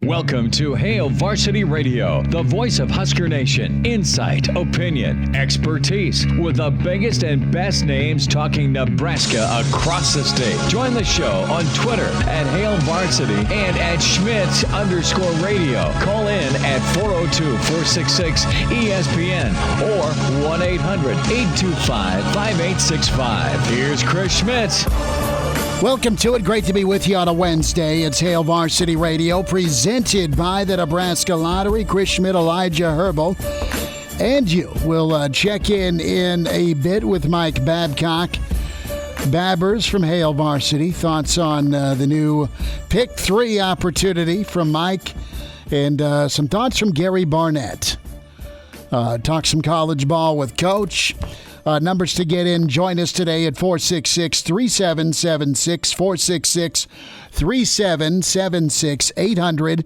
Welcome to Hail Varsity Radio, the voice of Husker Nation. Insight, opinion, expertise, with the biggest and best names talking Nebraska across the state. Join the show on Twitter at Hail Varsity and at Schmidt_radio. Call in at 402-466-ESPN or 1-800-825-5865. Here's Chris Schmidt. Welcome to it. Great to be with you on a Wednesday. It's Hail Varsity Radio, presented by the Nebraska Lottery. Chris Schmidt, Elijah Herbel, and you will check in a bit with Mike Babcock. Babbers from Hail Varsity. Thoughts on the new Pick 3 opportunity from Mike, and some thoughts from Gary Barnett. Talk some college ball with Coach. Numbers to get in. Join us today at 466-3776, 466-3776,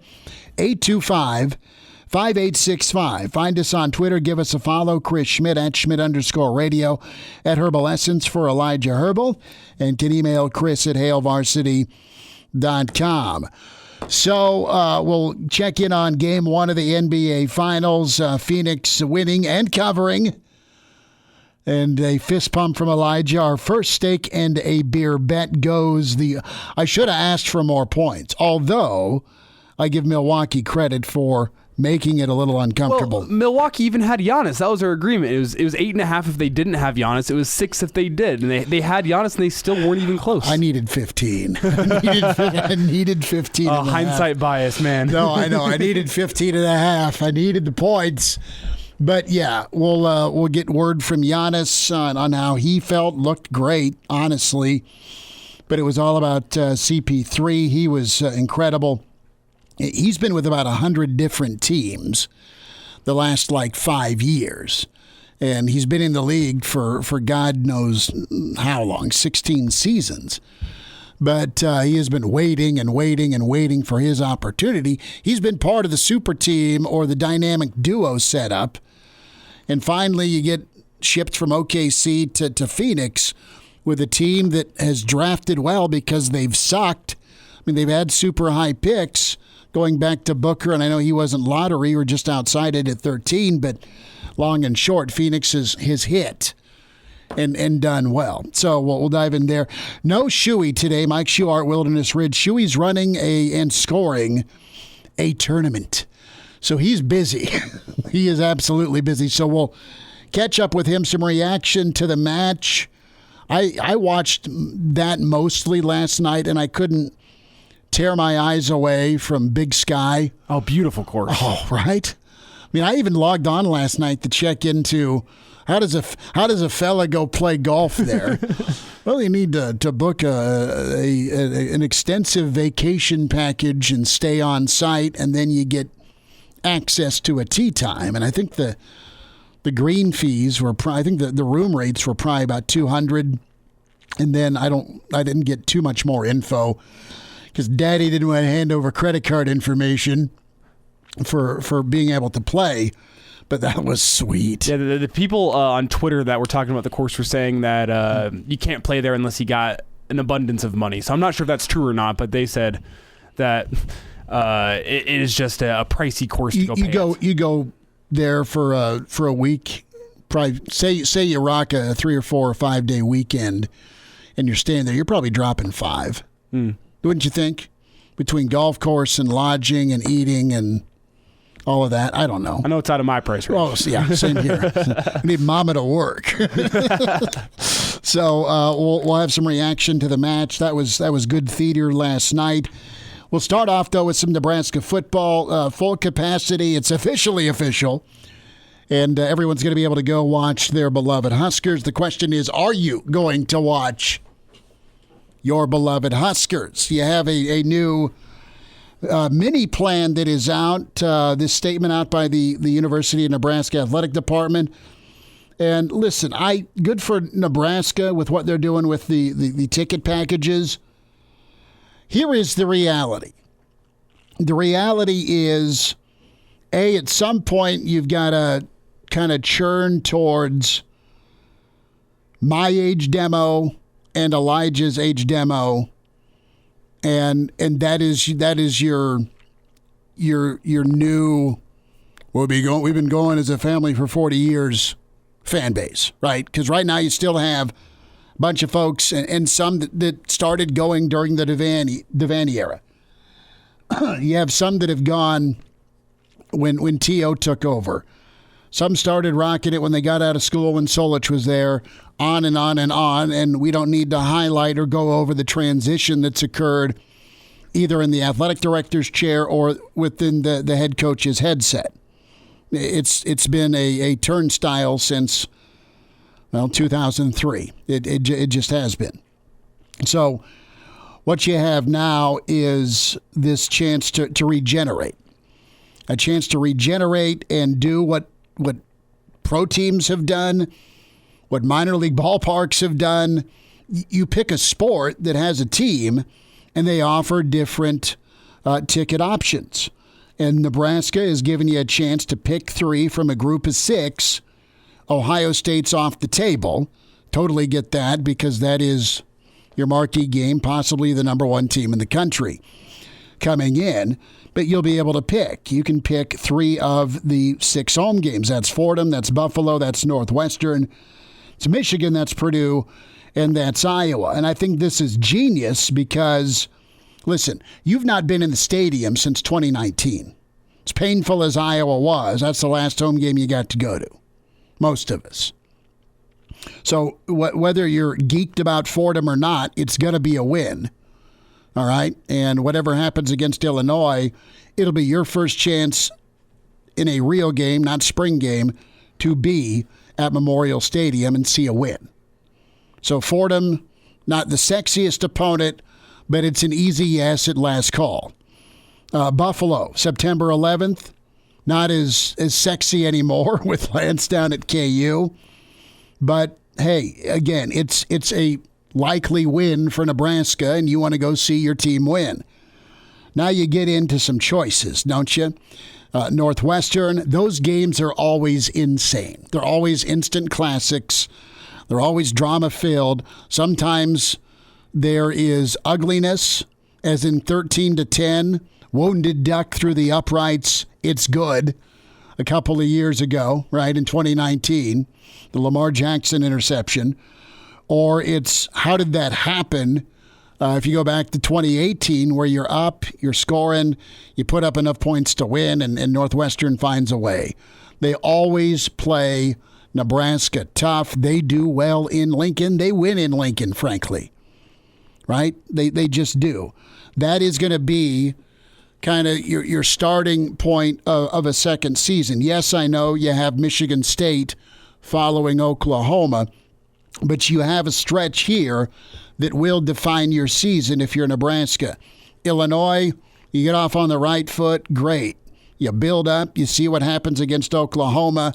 800-825-5865. Find us on Twitter. Give us a follow. Chris Schmidt at Schmidt_radio, at Herbal Essence for Elijah Herbel, and can email Chris at hailvarsity.com. So we'll check in on Game 1 of the NBA Finals. Phoenix winning and covering. And a fist pump from Elijah. Our first steak and a beer bet goes I should have asked for more points, although I give Milwaukee credit for making it a little uncomfortable. Well, Milwaukee even had Giannis. That was their agreement. It was 8.5 if they didn't have Giannis. It was 6 if they did. And they had Giannis, and they still weren't even close. I needed 15. I needed 15 and a half. Hindsight bias, man. No, I know. I needed 15 and a half. I needed the points. But, yeah, we'll get word from Giannis on how he felt. Looked great, honestly. But it was all about CP3. He was incredible. He's been with about 100 different teams the last, 5 years. And he's been in the league for God knows how long, 16 seasons. But he has been waiting and waiting and waiting for his opportunity. He's been part of the super team or the dynamic duo setup. And finally, you get shipped from OKC to Phoenix with a team that has drafted well because they've sucked. I mean, they've had super high picks going back to Booker, and I know he wasn't lottery or just outside it at 13, but long and short, Phoenix has hit and done well. So we'll dive in there. No Shuey today. Mike Shuart, Wilderness Ridge. Shuey's running and scoring a tournament. So he's busy. He is absolutely busy. So we'll catch up with him. Some reaction to the match. I watched that mostly last night, and I couldn't tear my eyes away from Big Sky. Oh, beautiful course. Oh, right? I mean, I even logged on last night to check into how does a fella go play golf there? Well, you need to book an extensive vacation package and stay on site, and then you get access to a tee time. And I think the green fees were I think the room rates were probably about $200. And then I didn't get too much more info because Daddy didn't want to hand over credit card information for being able to play. But that was sweet. Yeah, the people on Twitter that were talking about the course were saying that you can't play there unless you got an abundance of money. So I'm not sure if that's true or not, but they said that it is just a pricey course to go play. You go there for a week. Probably say you rock a 3 or 4 or 5 day weekend, and you're staying there. You're probably dropping $5. Wouldn't you think? Between golf course and lodging and eating and all of that. I don't know. I know it's out of my price range. Oh, yeah, same here. We need Mama to work. So we'll have some reaction to the match. That was good theater last night. We'll start off, though, with some Nebraska football. Full capacity. It's officially official. And everyone's going to be able to go watch their beloved Huskers. The question is, are you going to watch your beloved Huskers? You have a new mini plan that is out. This statement out by the University of Nebraska Athletic Department. And listen, good for Nebraska with what they're doing with the ticket packages. Here is the reality. The reality is, at some point you've got to kind of churn towards my age demo and Elijah's age demo, and that is your your new, we've been going as a family for 40 years fan base, right? Because right now you still have a bunch of folks and some that started going during the Devaney era. You have some that have gone when T.O. took over. Some started rocking it when they got out of school when Solich was there, on and on and on, and we don't need to highlight or go over the transition that's occurred either in the athletic director's chair or within the head coach's headset. It's been a turnstile since, 2003. It just has been. So what you have now is this chance to regenerate. A chance to regenerate and do what pro teams have done, what minor league ballparks have done. You pick a sport that has a team, and they offer different ticket options. And Nebraska is giving you a chance to pick 3 from a group of 6. Ohio State's off the table. Totally get that, because that is your marquee game, possibly the number 1 team in the country coming in. But you'll be able to pick. You can pick 3 of the 6 home games. That's Fordham, that's Buffalo, that's Northwestern, it's Michigan, that's Purdue, and that's Iowa. And I think this is genius because, listen, you've not been in the stadium since 2019. As painful as Iowa was, that's the last home game you got to go to, most of us. So whether you're geeked about Fordham or not, it's going to be a win. All right? And whatever happens against Illinois, it'll be your first chance in a real game, not spring game, to be at Memorial Stadium and see a win. So Fordham, not the sexiest opponent, but it's an easy yes at last call. Buffalo, September 11th, not as sexy anymore with Lance down at KU. But, hey, again, it's a likely win for Nebraska, and you want to go see your team win. Now you get into some choices, don't you? Northwestern, those games are always insane. They're always instant classics. They're always drama-filled. Sometimes there is ugliness, as in 13-10, wounded duck through the uprights. It's good. A couple of years ago, right, in 2019, the Lamar Jackson interception. Or it's, how did that happen? If you go back to 2018, where you're up, you're scoring, you put up enough points to win, and Northwestern finds a way. They always play Nebraska tough. They do well in Lincoln. They win in Lincoln, frankly. Right? They just do. That is going to be kind of your starting point of a second season. Yes, I know you have Michigan State following Oklahoma, but you have a stretch here that will define your season if you're Nebraska. Illinois, you get off on the right foot, great. You build up, you see what happens against Oklahoma.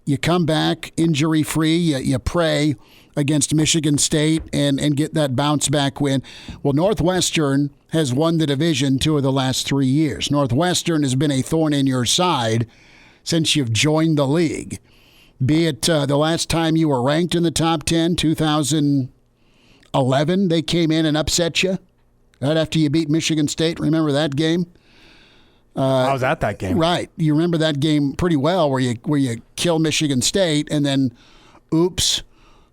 You come back injury-free, you pray against Michigan State and get that bounce-back win. Well, Northwestern has won the division 2 of the last 3 years. Northwestern has been a thorn in your side since you've joined the league. Be it the last time you were ranked in the top 10, 2011, they came in and upset you right after you beat Michigan State. Remember that game? I was at that game. Right. You remember that game pretty well where you kill Michigan State and then, oops,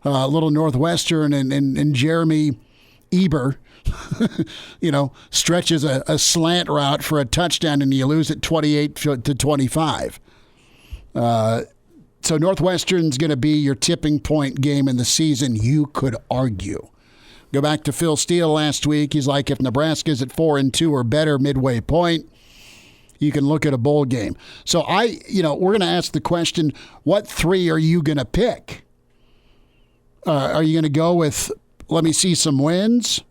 little Northwestern and Jeremy Eber, stretches a slant route for a touchdown and you lose it 28-25. So Northwestern's going to be your tipping point game in the season, you could argue. Go back to Phil Steele last week. He's like, if Nebraska's at 4-2 or better midway point, you can look at a bowl game. So we're going to ask the question, what 3 are you going to pick? Are you going to go with, let me see some wins?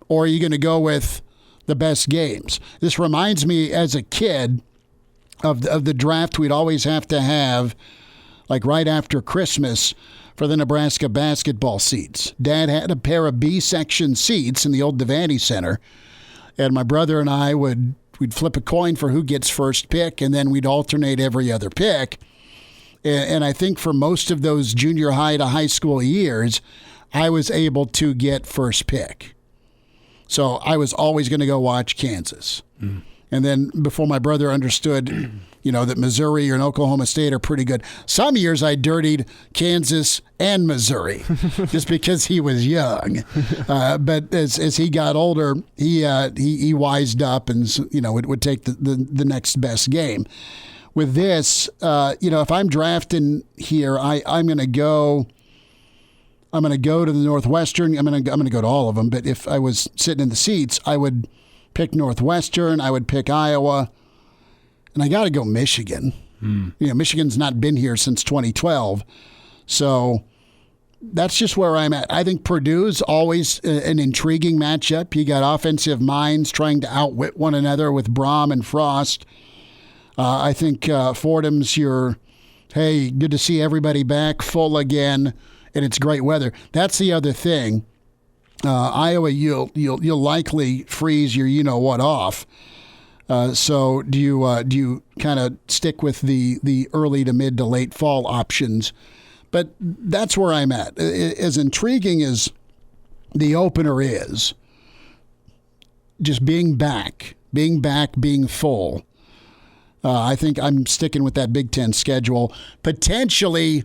Or are you going to go with the best games? This reminds me, as a kid, of the draft we'd always have to have, like right after Christmas, for the Nebraska basketball seats. Dad had a pair of B-section seats in the old Devaney Center, and my brother and I we'd flip a coin for who gets first pick, and then we'd alternate every other pick. And I think for most of those junior high to high school years, I was able to get first pick. So I was always going to go watch Kansas. And then before my brother understood, that Missouri and Oklahoma State are pretty good. Some years I dirtied Kansas and Missouri just because he was young. But as he got older, he wised up and would take the next best game. With this, if I'm drafting here, I'm going to go. I'm going to go to the Northwestern. I'm going to go to all of them. But if I was sitting in the seats, I would pick Northwestern. I would pick Iowa, and I got to go Michigan. Michigan's not been here since 2012, so that's just where I'm at. I think Purdue's always an intriguing matchup. You got offensive minds trying to outwit one another with Braum and Frost. I think Fordham's good to see everybody back full again, and it's great weather. That's the other thing. Iowa, you'll likely freeze your what off. So do you kind of stick with the early to mid to late fall options? But that's where I'm at. As intriguing as the opener is, just being back, being full. I think I'm sticking with that Big Ten schedule. Potentially,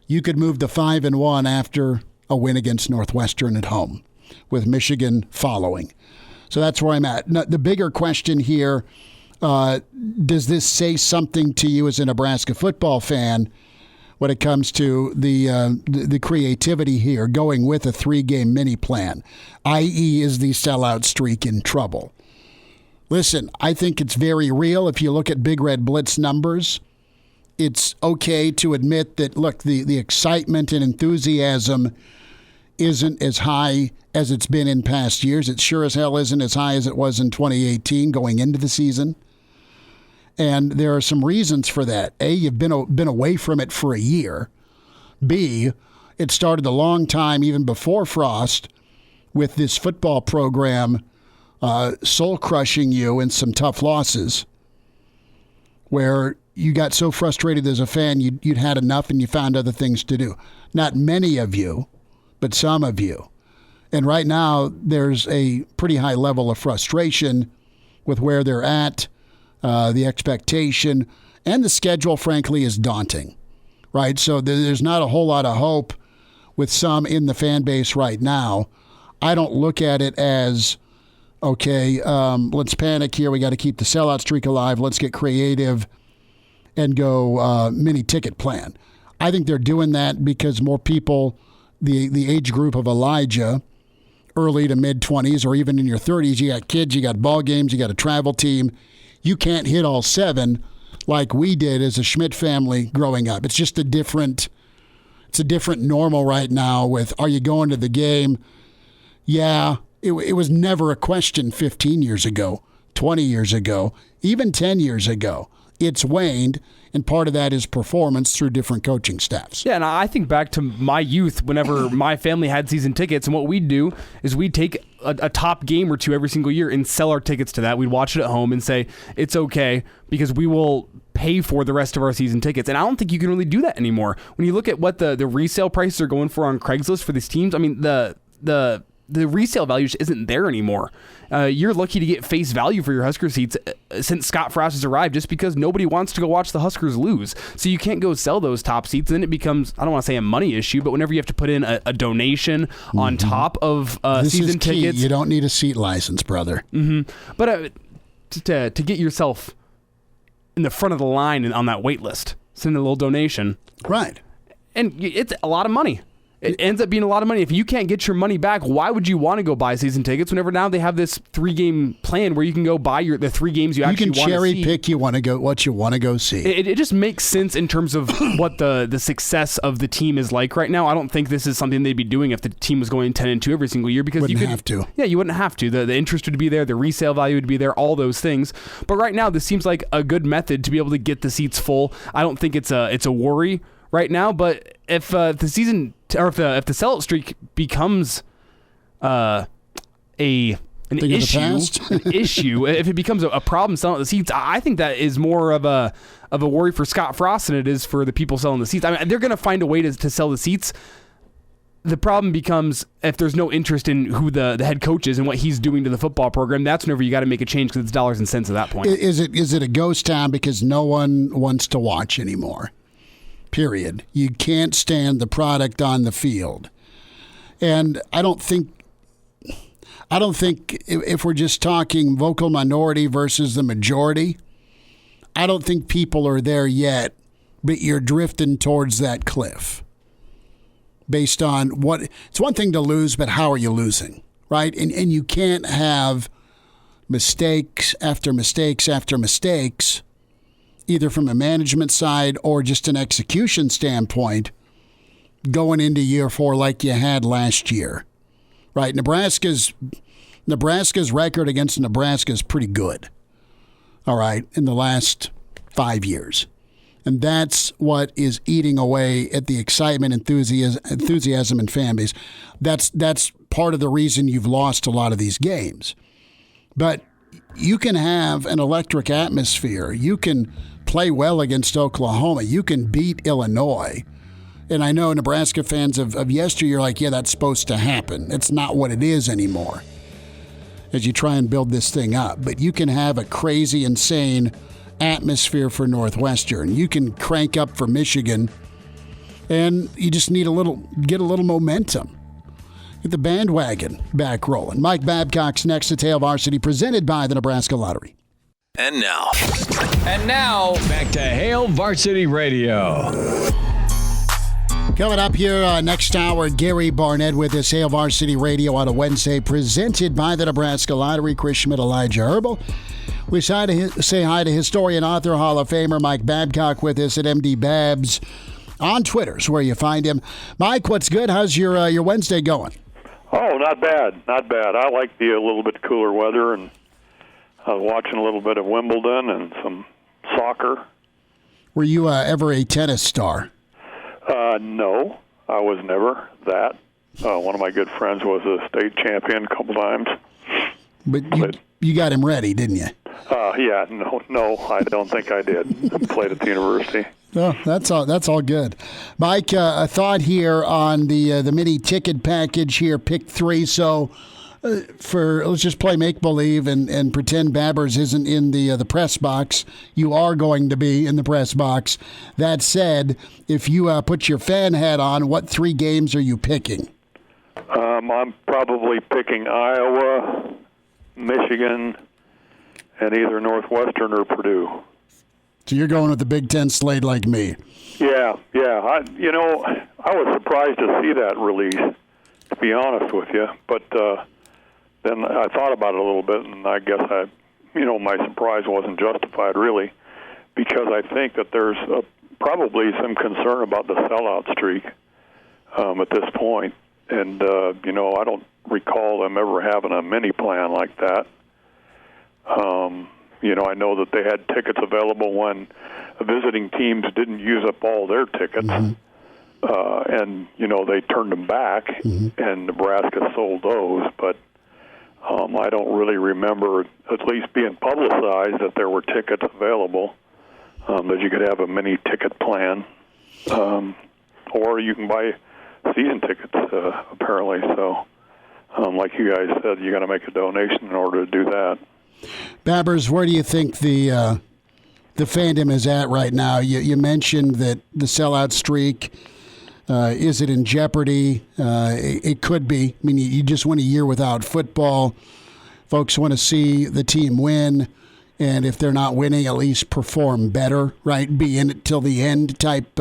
you could move to 5-1 after a win against Northwestern at home, with Michigan following. So that's where I'm at. Now, the bigger question here, does this say something to you as a Nebraska football fan when it comes to the creativity here, going with a 3-game mini plan, i.e. is the sellout streak in trouble? Listen, I think it's very real. If you look at Big Red Blitz numbers, it's okay to admit that, look, the excitement and enthusiasm isn't as high as it's been in past years. It sure as hell isn't as high as it was in 2018 going into the season. And there are some reasons for that. A, you've been away from it for a year. B, it started a long time, even before Frost, with this football program soul-crushing you in some tough losses where you got so frustrated as a fan you'd had enough and you found other things to do. Not many of you, but some of you. And right now, there's a pretty high level of frustration with where they're at, the expectation, and the schedule, frankly, is daunting, right? So there's not a whole lot of hope with some in the fan base right now. I don't look at it as, okay, let's panic here. We got to keep the sellout streak alive. Let's get creative and go mini ticket plan. I think they're doing that because more people, the age group of Elijah, early to mid-20s or even in your 30s, you got kids, you got ball games, you got a travel team. You can't hit all 7 like we did as a Schmidt family growing up. It's just a different normal right now with, are you going to the game? Yeah, it was never a question 15 years ago, 20 years ago, even 10 years ago. It's waned, and part of that is performance through different coaching staffs. Yeah, and I think back to my youth whenever my family had season tickets, and what we'd do is we'd take a top game or two every single year and sell our tickets to that. We'd watch it at home and say, it's okay because we will pay for the rest of our season tickets. And I don't think you can really do that anymore. When you look at what the resale prices are going for on Craigslist for these teams, I mean, the resale value just isn't there anymore. You're lucky to get face value for your Husker seats since Scott Frost has arrived, just because nobody wants to go watch the Huskers lose. So you can't go sell those top seats. And then it becomes, I don't want to say a money issue, but whenever you have to put in a donation on top of season tickets. You don't need a seat license, brother. But to get yourself in the front of the line on that wait list, send a little donation. Right. And it's a lot of money. It ends up being a lot of money. If you can't get your money back, why would you want to go buy season tickets whenever now they have this 3-game plan where you can go buy the 3 games you actually want to see? You can cherry pick what you want to go see. It just makes sense in terms of what the success of the team is like right now. I don't think this is something they'd be doing if the team was going 10-2 every single year, because you wouldn't have to. Yeah, you wouldn't have to. The interest would be there, the resale value would be there, all those things. But right now, this seems like a good method to be able to get the seats full. I don't think it's a worry right now, but if the season or if the sellout streak becomes an issue, if it becomes a problem selling the seats, I think that is more of a worry for Scott Frost than it is for the people selling the seats. I mean, they're going to find a way to sell the seats the problem becomes if there's no interest in who the head coach is and what he's doing to the football program, that's whenever you got to make a change because it's dollars and cents at that point. Is it a ghost town because no one wants to watch anymore? Period. You can't stand the product on the field. And I don't think if we're just talking vocal minority versus the majority, I don't think people are there yet, but you're drifting towards that cliff. Based on it's one thing to lose, but how are you losing, right? And you can't have mistakes after mistakes after mistakes, either from a management side or just an execution standpoint, going into year 4 like you had last year, right? Nebraska's record against Nebraska is pretty good, all right, in the last 5 years. And that's what is eating away at the excitement, enthusiasm, and fan base. That's part of the reason you've lost a lot of these games. But you can have an electric atmosphere. You can play well against Oklahoma. You can beat Illinois. And I know Nebraska fans of yesteryear are like, yeah, that's supposed to happen. It's not what it is anymore as you try and build this thing up. But you can have a crazy, insane atmosphere for Northwestern. You can crank up for Michigan, and you just need get a little momentum. Get the bandwagon back rolling. Mike Babcock's next at Hail Varsity, presented by the Nebraska Lottery. And now, back to Hail Varsity Radio. Coming up here next hour, Gary Barnett with us, Hail Varsity Radio on a Wednesday, presented by the Nebraska Lottery. Schmidt and Elijah Herbel. We say hi to historian, author, Hall of Famer Mike Babcock with us at MD Babs on Twitter is where you find him. Mike, what's good? How's your Wednesday going? Oh, not bad. I like the little bit cooler weather, and I was watching a little bit of Wimbledon and some soccer. Were you ever a tennis star? No, I was never that. One of my good friends was a state champion a couple times. But you got him ready, didn't you? Yeah, no, I don't think I did. I played at the university. Oh, that's all good. Mike, a thought here on the mini ticket package here, pick 3. So let's just play make-believe and pretend Babbers isn't in the press box. You are going to be in the press box. That said, if you put your fan hat on, what 3 games are you picking? I'm probably picking Iowa, Michigan, and either Northwestern or Purdue. So you're going with the Big Ten slate like me. Yeah. I was surprised to see that release, to be honest with you. But then I thought about it a little bit, and I guess my surprise wasn't justified, really, because I think that there's probably some concern about the sellout streak at this point. And, I don't recall them ever having a mini plan like that. I know that they had tickets available when visiting teams didn't use up all their tickets. Mm-hmm. And they turned them back, mm-hmm. and Nebraska sold those. But I don't really remember at least being publicized that there were tickets available, that you could have a mini ticket plan. Or you can buy season tickets, apparently. So, like you guys said, you got to make a donation in order to do that. Babbers, where do you think the fandom is at right now? You mentioned that the sellout streak, is it in jeopardy? It could be. I mean, you just went a year without football. Folks want to see the team win, and if they're not winning, at least perform better, right? Be in it till the end type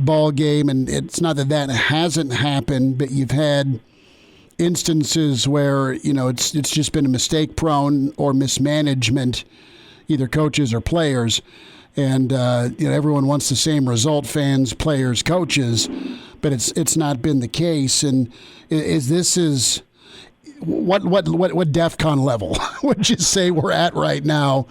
ball game. And it's not that hasn't happened, but you've had instances where it's just been a mistake prone or mismanagement, either coaches or players, and everyone wants the same result, fans, players, coaches, but it's not been the case. And is what DEFCON level would you say we're at right now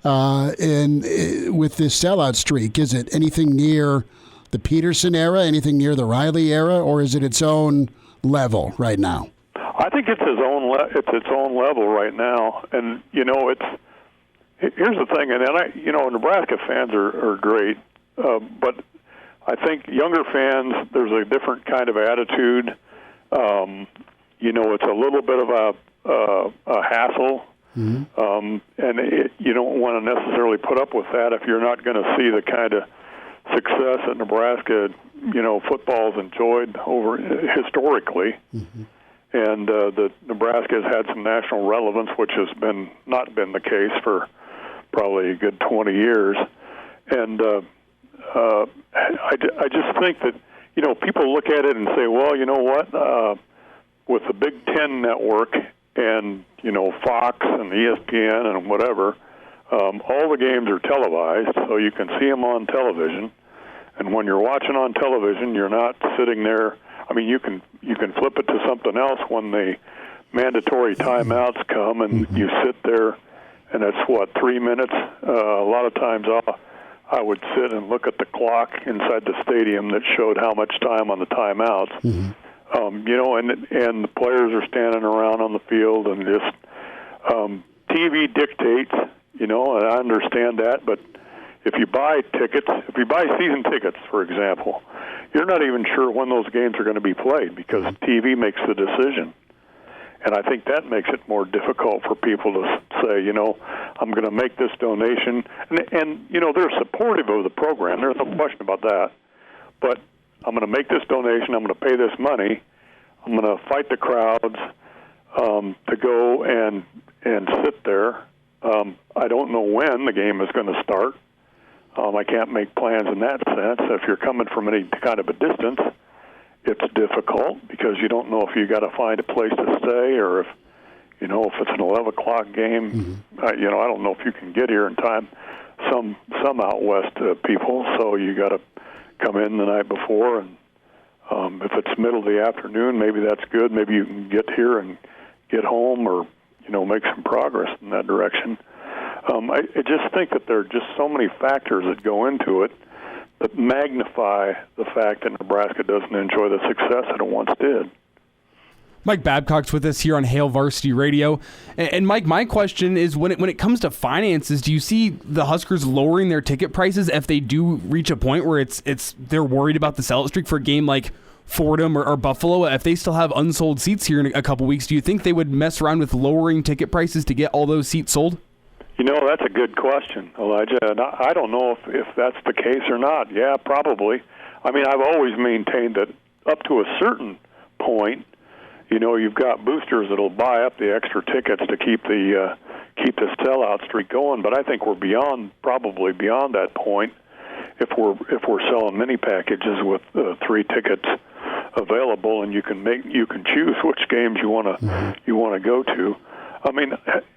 with this sellout streak? Is it anything near the Peterson era, anything near the Riley era, or is it its own level right now? I think it's its own level right now, and here's the thing, and then Nebraska fans are great, but I think younger fans, there's a different kind of attitude. It's a little bit of a hassle, and you don't want to necessarily put up with that if you're not going to see the kind of success that Nebraska, football's enjoyed over historically. And that Nebraska has had some national relevance, which has not been the case for probably a good 20 years. And I just think that, people look at it and say, well, you know what, with the Big Ten network and, Fox and ESPN and whatever, all the games are televised, so you can see them on television. And when you're watching on television, you're not sitting there. I mean, you can flip it to something else when the mandatory timeouts come, and you sit there, and it's 3 minutes. A lot of times, I would sit and look at the clock inside the stadium that showed how much time on the timeouts. And the players are standing around on the field, and just TV dictates. And I understand that, but if you buy season tickets, for example, you're not even sure when those games are going to be played because TV makes the decision. And I think that makes it more difficult for people to say, I'm going to make this donation. And they're supportive of the program. There's no question about that. But I'm going to make this donation. I'm going to pay this money. I'm going to fight the crowds to go and sit there. I don't know when the game is going to start. I can't make plans in that sense. If you're coming from any kind of a distance, it's difficult because you don't know if you got to find a place to stay or if it's an 11 o'clock game. I don't know if you can get here in time. Some out west people, so you got to come in the night before, and if it's middle of the afternoon, maybe that's good. Maybe you can get here and get home, or make some progress in that direction. I just think that there are just so many factors that go into it that magnify the fact that Nebraska doesn't enjoy the success that it once did. Mike Babcock's with us here on Hail Varsity Radio. And Mike, my question is, when it comes to finances, do you see the Huskers lowering their ticket prices if they do reach a point where they're worried about the sellout streak for a game like Fordham or Buffalo? If they still have unsold seats here in a couple weeks, do you think they would mess around with lowering ticket prices to get all those seats sold? That's a good question, Elijah. And I don't know if that's the case or not. Yeah, probably. I mean, I've always maintained that up to a certain point, you've got boosters that'll buy up the extra tickets to keep the sellout streak going. But I think we're probably beyond that point if we're selling mini packages with 3 tickets available, and you can choose which games you want to go to. I mean,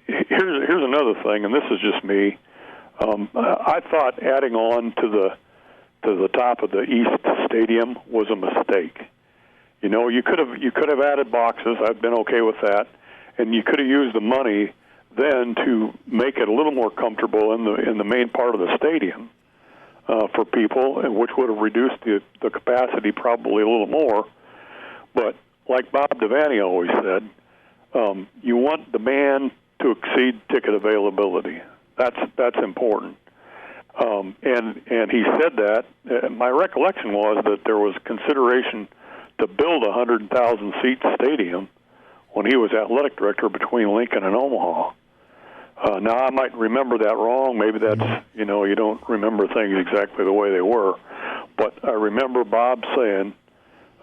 here's another thing, and this is just me. I thought adding on to the top of the East Stadium was a mistake. You could have added boxes. I've been okay with that, and you could have used the money then to make it a little more comfortable in the main part of the stadium for people, and which would have reduced the capacity probably a little more. But like Bob Devaney always said, you want demand to exceed ticket availability. That's important. And he said that. My recollection was that there was consideration to build a 100,000-seat stadium when he was athletic director between Lincoln and Omaha. Now, I might remember that wrong. Maybe that's, you don't remember things exactly the way they were. But I remember Bob saying,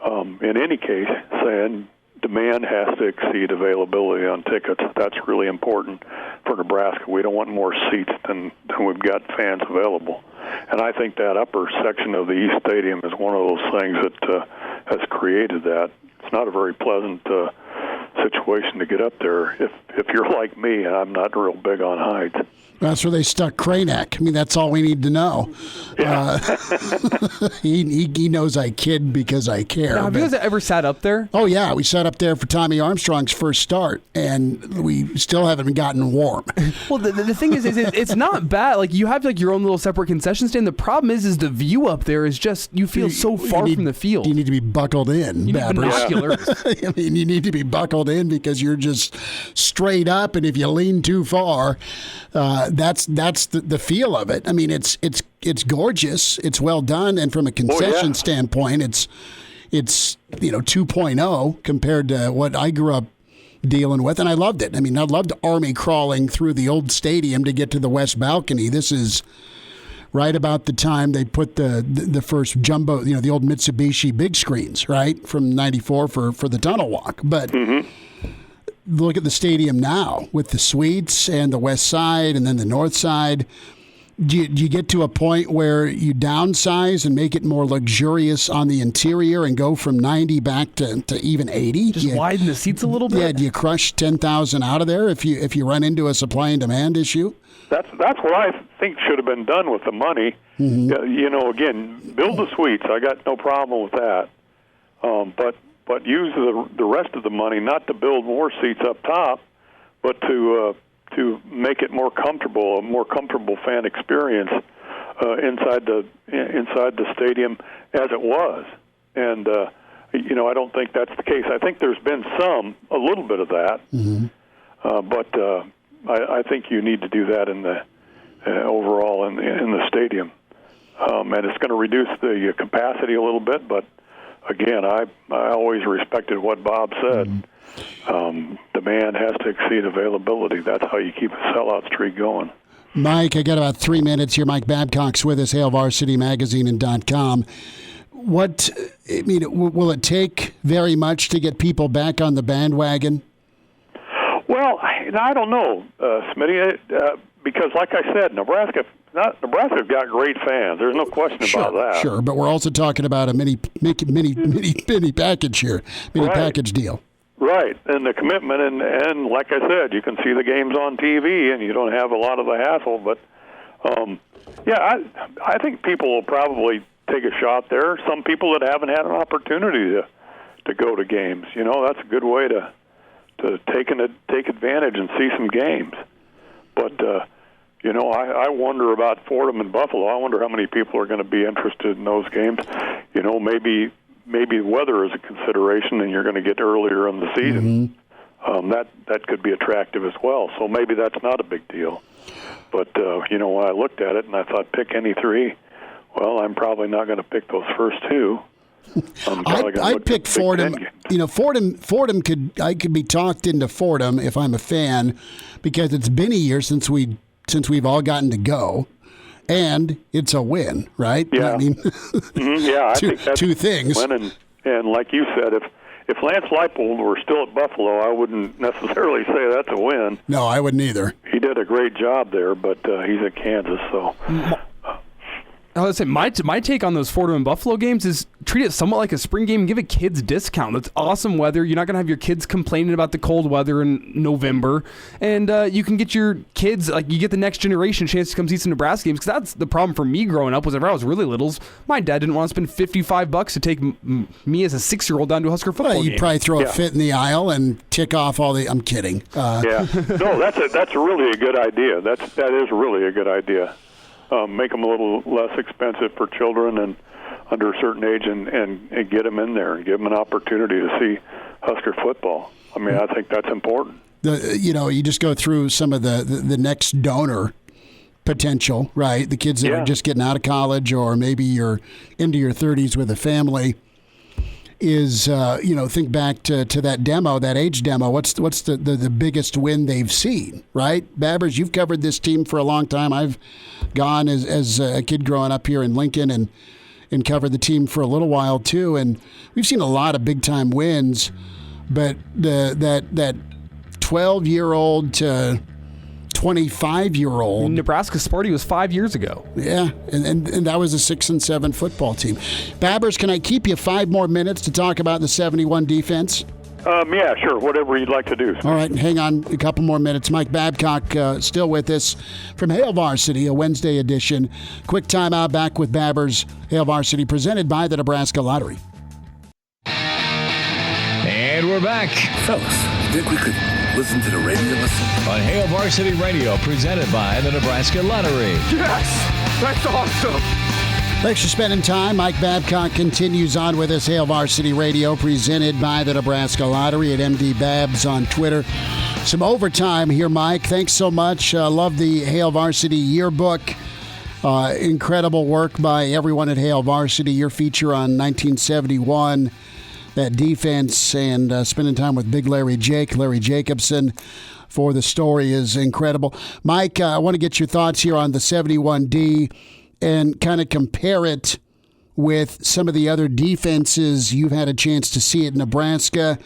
in any case, saying demand has to exceed availability on tickets. That's really important for Nebraska. We don't want more seats than we've got fans available. And I think that upper section of the East Stadium is one of those things that has created that. It's not a very pleasant situation to get up there if you're like me, and I'm not real big on heights. That's where they stuck Kranek. I mean, that's all we need to know. Yeah. He knows I kid because I care. Now, have you guys ever sat up there? Oh, yeah. We sat up there for Tommy Armstrong's first start, and we still haven't gotten warm. Well, the thing is it's not bad. Like, you have your own little separate concession stand. The problem is the view up there is just, you feel so far from the field. You need to be buckled in, You need binoculars. I mean, you need to be buckled in because you're just straight up, and if you lean too far, that's the feel of it. I mean, it's gorgeous, it's well done, and from a concession standpoint, it's 2.0 compared to what I grew up dealing with, and I loved it. I mean, I loved army crawling through the old stadium to get to the west balcony. This is right about the time they put the first jumbo, the old Mitsubishi big screens, right, from '94 for the tunnel walk. But look at the stadium now with the suites and the west side and then the north side. Do you get to a point where you downsize and make it more luxurious on the interior and go from 90 back to even 80? Just widen the seats a little bit? Yeah, do you crush 10,000 out of there if you run into a supply and demand issue? That's what I think should have been done with the money. Again, build the suites. I got no problem with that. But use the rest of the money not to build more seats up top, but to make it a more comfortable fan experience inside the stadium as it was. And I don't think that's the case. I think there's been a little bit of that, but I think you need to do that in the overall in the stadium, and it's going to reduce the capacity a little bit. But again, I always respected what Bob said. Demand has to exceed availability. That's how you keep a sellout streak going. Mike, I got about 3 minutes here. Mike Babcock's with us, Hail Varsity Magazine and .com. Will it take very much to get people back on the bandwagon? Well, I don't know, Smitty, because like I said, Nebraska's got great fans. There's no question about that. Sure, but we're also talking about a mini package here, package deal. Right, and the commitment, and like I said, you can see the games on TV, and you don't have a lot of the hassle. But I think people will probably take a shot there. Some people that haven't had an opportunity to go to games, that's a good way to take advantage and see some games. But I wonder about Fordham and Buffalo. I wonder how many people are going to be interested in those games. Maybe weather is a consideration, and you're going to get earlier in the season. That could be attractive as well. So maybe that's not a big deal. But when I looked at it and I thought, pick any three. Well, I'm probably not going to pick those first two. I'd pick Fordham. Fordham could be talked into Fordham if I'm a fan, because it's been a year since we've all gotten to go. And it's a win, right? Yeah. I mean, I think that's two things. Win and like you said, if Lance Leipold were still at Buffalo, I wouldn't necessarily say that's a win. No, I wouldn't either. He did a great job there, but he's at Kansas, so. I was say my take on those Fordham and Buffalo games is treat it somewhat like a spring game and give a kids discount. That's awesome weather. You're not going to have your kids complaining about the cold weather in November, and you can get your kids, you get the next generation chance to come see some Nebraska games, because that's the problem for me growing up. Was whenever I was really little, my dad didn't want to spend $55 to take me as a 6-year-old down to a Husker football game. You'd probably throw a fit in the aisle and tick off all the. I'm kidding. No, that's really a good idea. That is really a good idea. Make them a little less expensive for children and under a certain age, and get them in there and give them an opportunity to see Husker football. I mean, I think that's important. You just go through some of the next donor potential, right? The kids that are just getting out of college, or maybe you're into your 30s with a family. Is think back to that demo, that age demo. What's the biggest win they've seen, right? Babbers, you've covered this team for a long time. I've gone as a kid growing up here in Lincoln and covered the team for a little while too. And we've seen a lot of big time wins, but that 12-year-old to 25-year-old. Nebraska's Sparty was 5 years ago. Yeah, and that was a 6-7 football team. Babbers, can I keep you 5 more minutes to talk about the 71 defense? Yeah, sure. Whatever you'd like to do. All right, hang on a couple more minutes. Mike Babcock still with us from Hail Varsity, a Wednesday edition. Quick timeout, back with Babbers, Hail Varsity, presented by the Nebraska Lottery. And we're back. Fellas, think we could listen to the radio on Hail Varsity Radio, presented by the Nebraska Lottery. Yes! That's awesome! Thanks for spending time. Mike Babcock continues on with us. Hail Varsity Radio, presented by the Nebraska Lottery at MD Babs on Twitter. Some overtime here, Mike. Thanks so much. Love the Hale Varsity Yearbook. Incredible work by everyone at Hale Varsity. Your feature on 1971, that defense, and spending time with Big Larry Jacobson for the story is incredible. Mike, I want to get your thoughts here on the 71D and kind of compare it with some of the other defenses you've had a chance to see at Nebraska.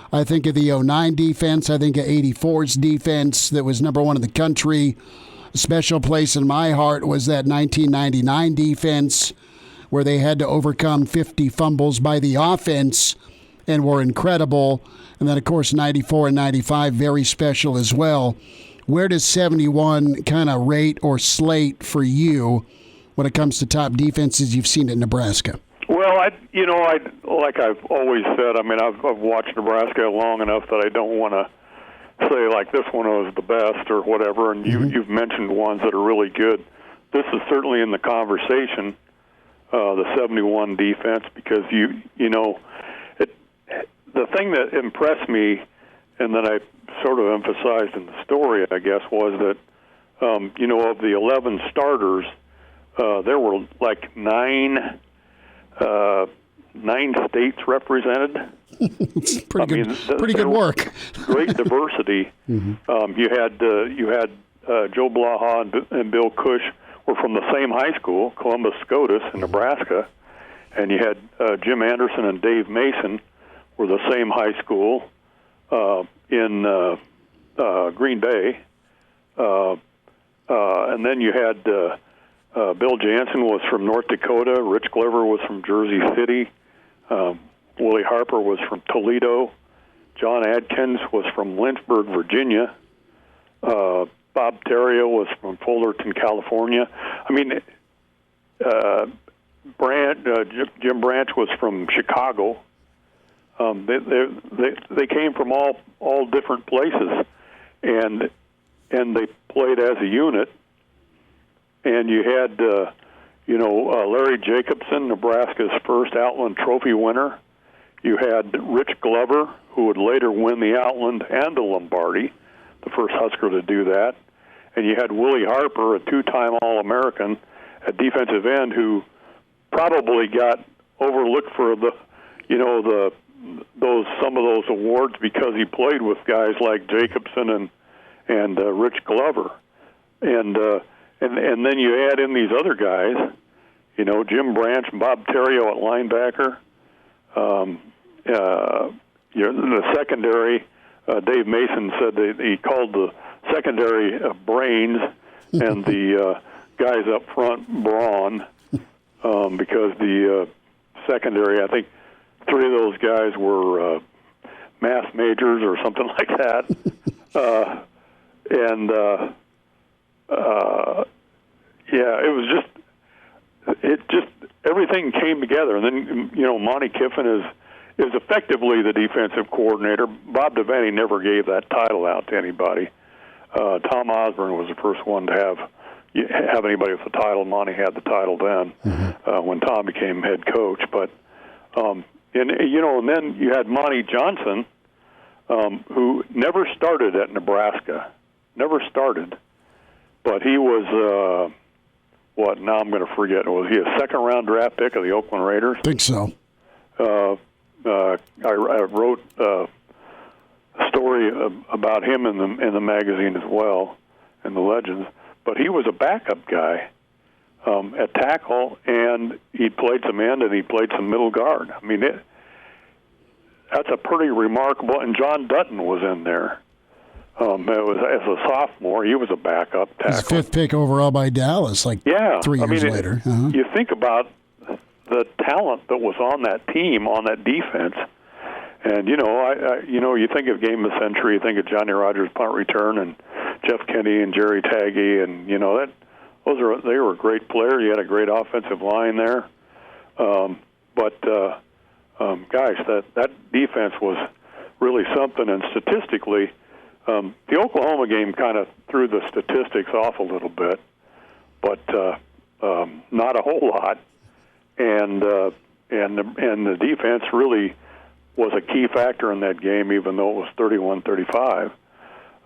I think of the 09 defense. I think of 84's defense that was number one in the country. A special place in my heart was that 1999 defense where they had to overcome 50 fumbles by the offense and were incredible. And then, of course, 94 and 95, very special as well. Where does 71 kind of rate or slate for you when it comes to top defenses you've seen at Nebraska? Well, like I've always said, I mean, I've watched Nebraska long enough that I don't want to say like this one was the best or whatever. And you've mentioned ones that are really good. This is certainly in the conversation, the 71 defense, because the thing that impressed me and that I sort of emphasized in the story, I guess, was that of the 11 starters, there were like nine states represented. It's pretty good work. Great diversity. You had Joe Blaha and Bill Cush were from the same high school, Columbus Scotus in Nebraska, and you had Jim Anderson and Dave Mason were the same high school in Green Bay, and then you had Bill Jansen was from North Dakota, Rich Glover was from Jersey City, Willie Harper was from Toledo, John Adkins was from Lynchburg, Virginia, Bob Terrio was from Fullerton, California. I mean, Jim Branch was from Chicago. They came from all different places, and they played as a unit. And you had Larry Jacobson, Nebraska's first Outland Trophy winner. You had Rich Glover, who would later win the Outland and the Lombardi, the first Husker to do that. And you had Willie Harper, a two-time All-American at defensive end, who probably got overlooked for some of those awards because he played with guys like Jacobson and Rich Glover, and then you add in these other guys, Jim Branch and Bob Terrio at linebacker. The secondary, Dave Mason said he called the secondary brains and the guys up front brawn, because the secondary, I think 3 of those guys were math majors or something like that. It just everything came together. And then, Monty Kiffin is effectively the defensive coordinator. Bob Devaney never gave that title out to anybody. Tom Osborne was the first one to have anybody with the title. Monty had the title then, when Tom became head coach. But, and then you had Monty Johnson, who never started at Nebraska. Never started. But he was, now I'm going to forget. Was he a second-round draft pick of the Oakland Raiders? I think so. I wrote a story about him in the magazine as well, in the Legends. But he was a backup guy at tackle, and he played some end and he played some middle guard. I mean, that's a pretty remarkable. And John Dutton was in there. It was as a sophomore. He was a backup tackle. He's 5th pick overall by Dallas, 3 years later. You think about the talent that was on that team, on that defense, and you think of Game of the Century, you think of Johnny Rogers' punt return, and Jeff Kennedy and Jerry Taggy, and they were great players. You had a great offensive line there, gosh, that defense was really something. And statistically, the Oklahoma game kind of threw the statistics off a little bit, but not a whole lot. And the defense really was a key factor in that game, even though it was 31-35.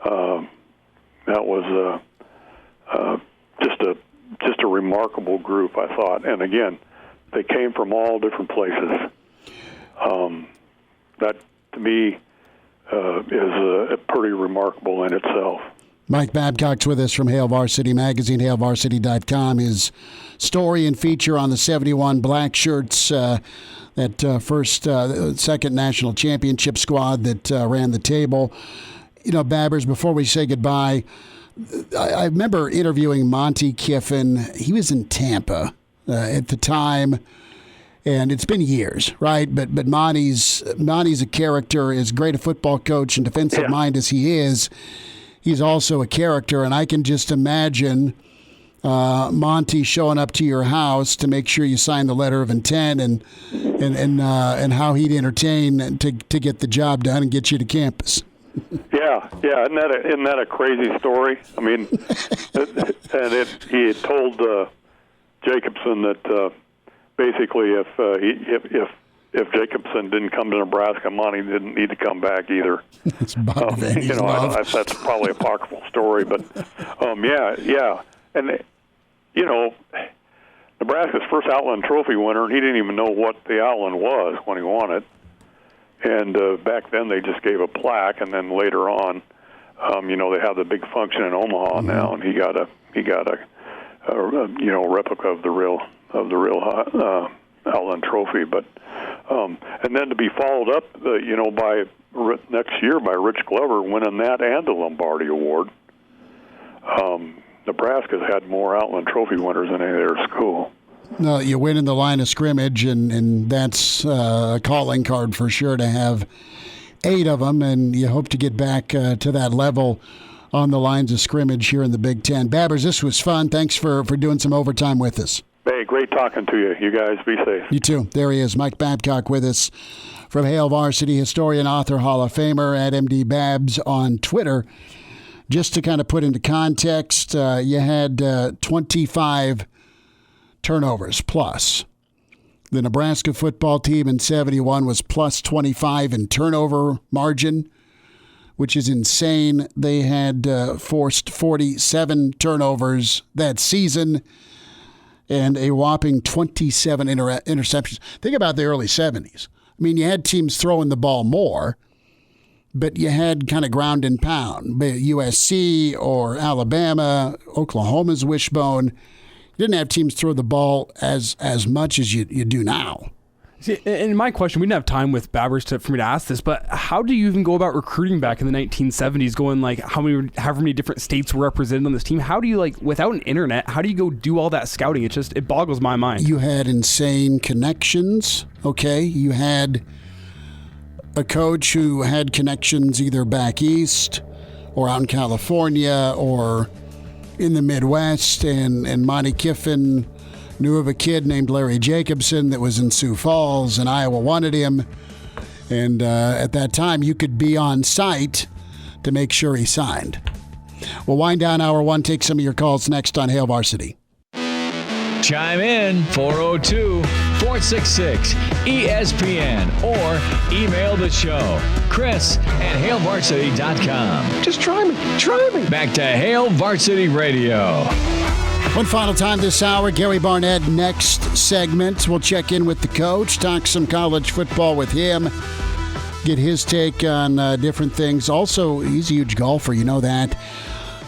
that was just a remarkable group, I thought. And again, they came from all different places. That to me is pretty remarkable in itself. Mike Babcock's with us from Hail Varsity Magazine, hailvarsity.com. His story and feature on the 71 Black Shirts, second national championship squad that ran the table. You know, Babbers, before we say goodbye, I remember interviewing Monty Kiffin. He was in Tampa at the time, and it's been years, right? But Monty's a character, as great a football coach and defensive mind as he is. He's also a character, and I can just imagine Monty showing up to your house to make sure you sign the letter of intent, and how he'd entertain to get the job done and get you to campus. Yeah. Isn't that a crazy story? I mean, he had told Jacobson that basically if Jacobson didn't come to Nebraska, Monty didn't need to come back either. That's that's probably a apocryphal story, but yeah. And Nebraska's first Outland Trophy winner, he didn't even know what the Outland was when he won it. And back then they just gave a plaque, and then later on, they have the big function in Omaha now, and he got a replica of the real Outland Trophy. But and then to be followed up, by next year by Rich Glover winning that and the Lombardi Award. Nebraska's had more Outland Trophy winners than any other school. No, you win in the line of scrimmage, and that's a calling card for sure to have 8 of them, and you hope to get back to that level on the lines of scrimmage here in the Big Ten. Babbers, this was fun. Thanks for doing some overtime with us. Hey, great talking to you. You guys be safe. You too. There he is, Mike Babcock with us from Hail Varsity, historian, author, Hall of Famer at MD Babs on Twitter. Just to kind of put into context, you had 25 turnovers plus. The Nebraska football team in 71 was plus 25 in turnover margin, which is insane. They had forced 47 turnovers that season and a whopping 27 interceptions. Think about the early 70s. I mean, you had teams throwing the ball more, but you had kind of ground and pound. USC or Alabama, Oklahoma's wishbone. You didn't have teams throw the ball as much as you do now. See, and my question, we didn't have time with Babbers for me to ask this, but how do you even go about recruiting back in the 1970s, going like however many different states were represented on this team? How do you, without an internet, how do you go do all that scouting? It boggles my mind. You had insane connections, okay? You had a coach who had connections either back east or out in California or in the Midwest, and Monty Kiffin knew of a kid named Larry Jacobson that was in Sioux Falls, and Iowa wanted him. And at that time, you could be on site to make sure he signed. We'll wind down hour 1, take some of your calls next on Hail Varsity. Chime in 402-466-ESPN or email the show, Chris@HailVarsity.com. Just try me. Back to Hail Varsity Radio. One final time this hour, Gary Barnett, next segment. We'll check in with the coach, talk some college football with him, get his take on different things. Also, he's a huge golfer, you know that.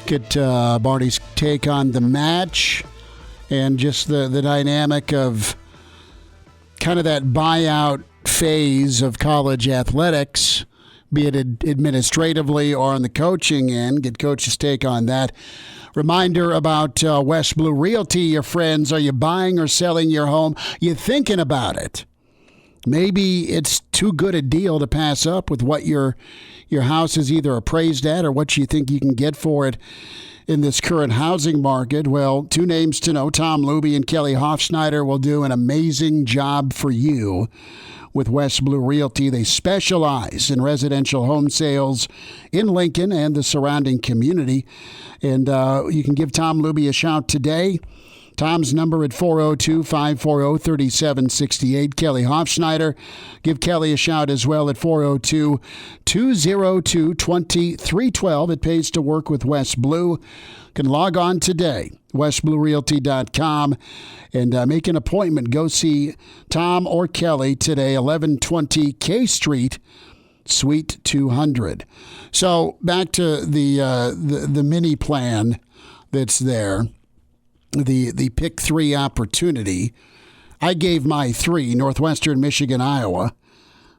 Get Barney's take on the match and just the dynamic of kind of that buyout phase of college athletics, be it administratively or on the coaching end. Get Coach's take on that. Reminder about West Blue Realty, your friends. Are you buying or selling your home? You thinking about it? Maybe it's too good a deal to pass up with what your house is either appraised at or what you think you can get for it in this current housing market. Well, 2 names to know. Tom Luby and Kelly Hofschneider will do an amazing job for you with West Blue Realty. They specialize in residential home sales in Lincoln and the surrounding community. And you can give Tom Luby a shout today Tom's number at 402-540-3768. Kelly Hofschneider. Give Kelly a shout as well at 402-202-2312. It pays to work with West Blue. Can log on today, westbluerealty.com, and make an appointment. Go see Tom or Kelly today, 1120 K Street, Suite 200. So back to the mini plan that's there, the pick 3 opportunity. I gave my 3, Northwestern, Michigan, Iowa.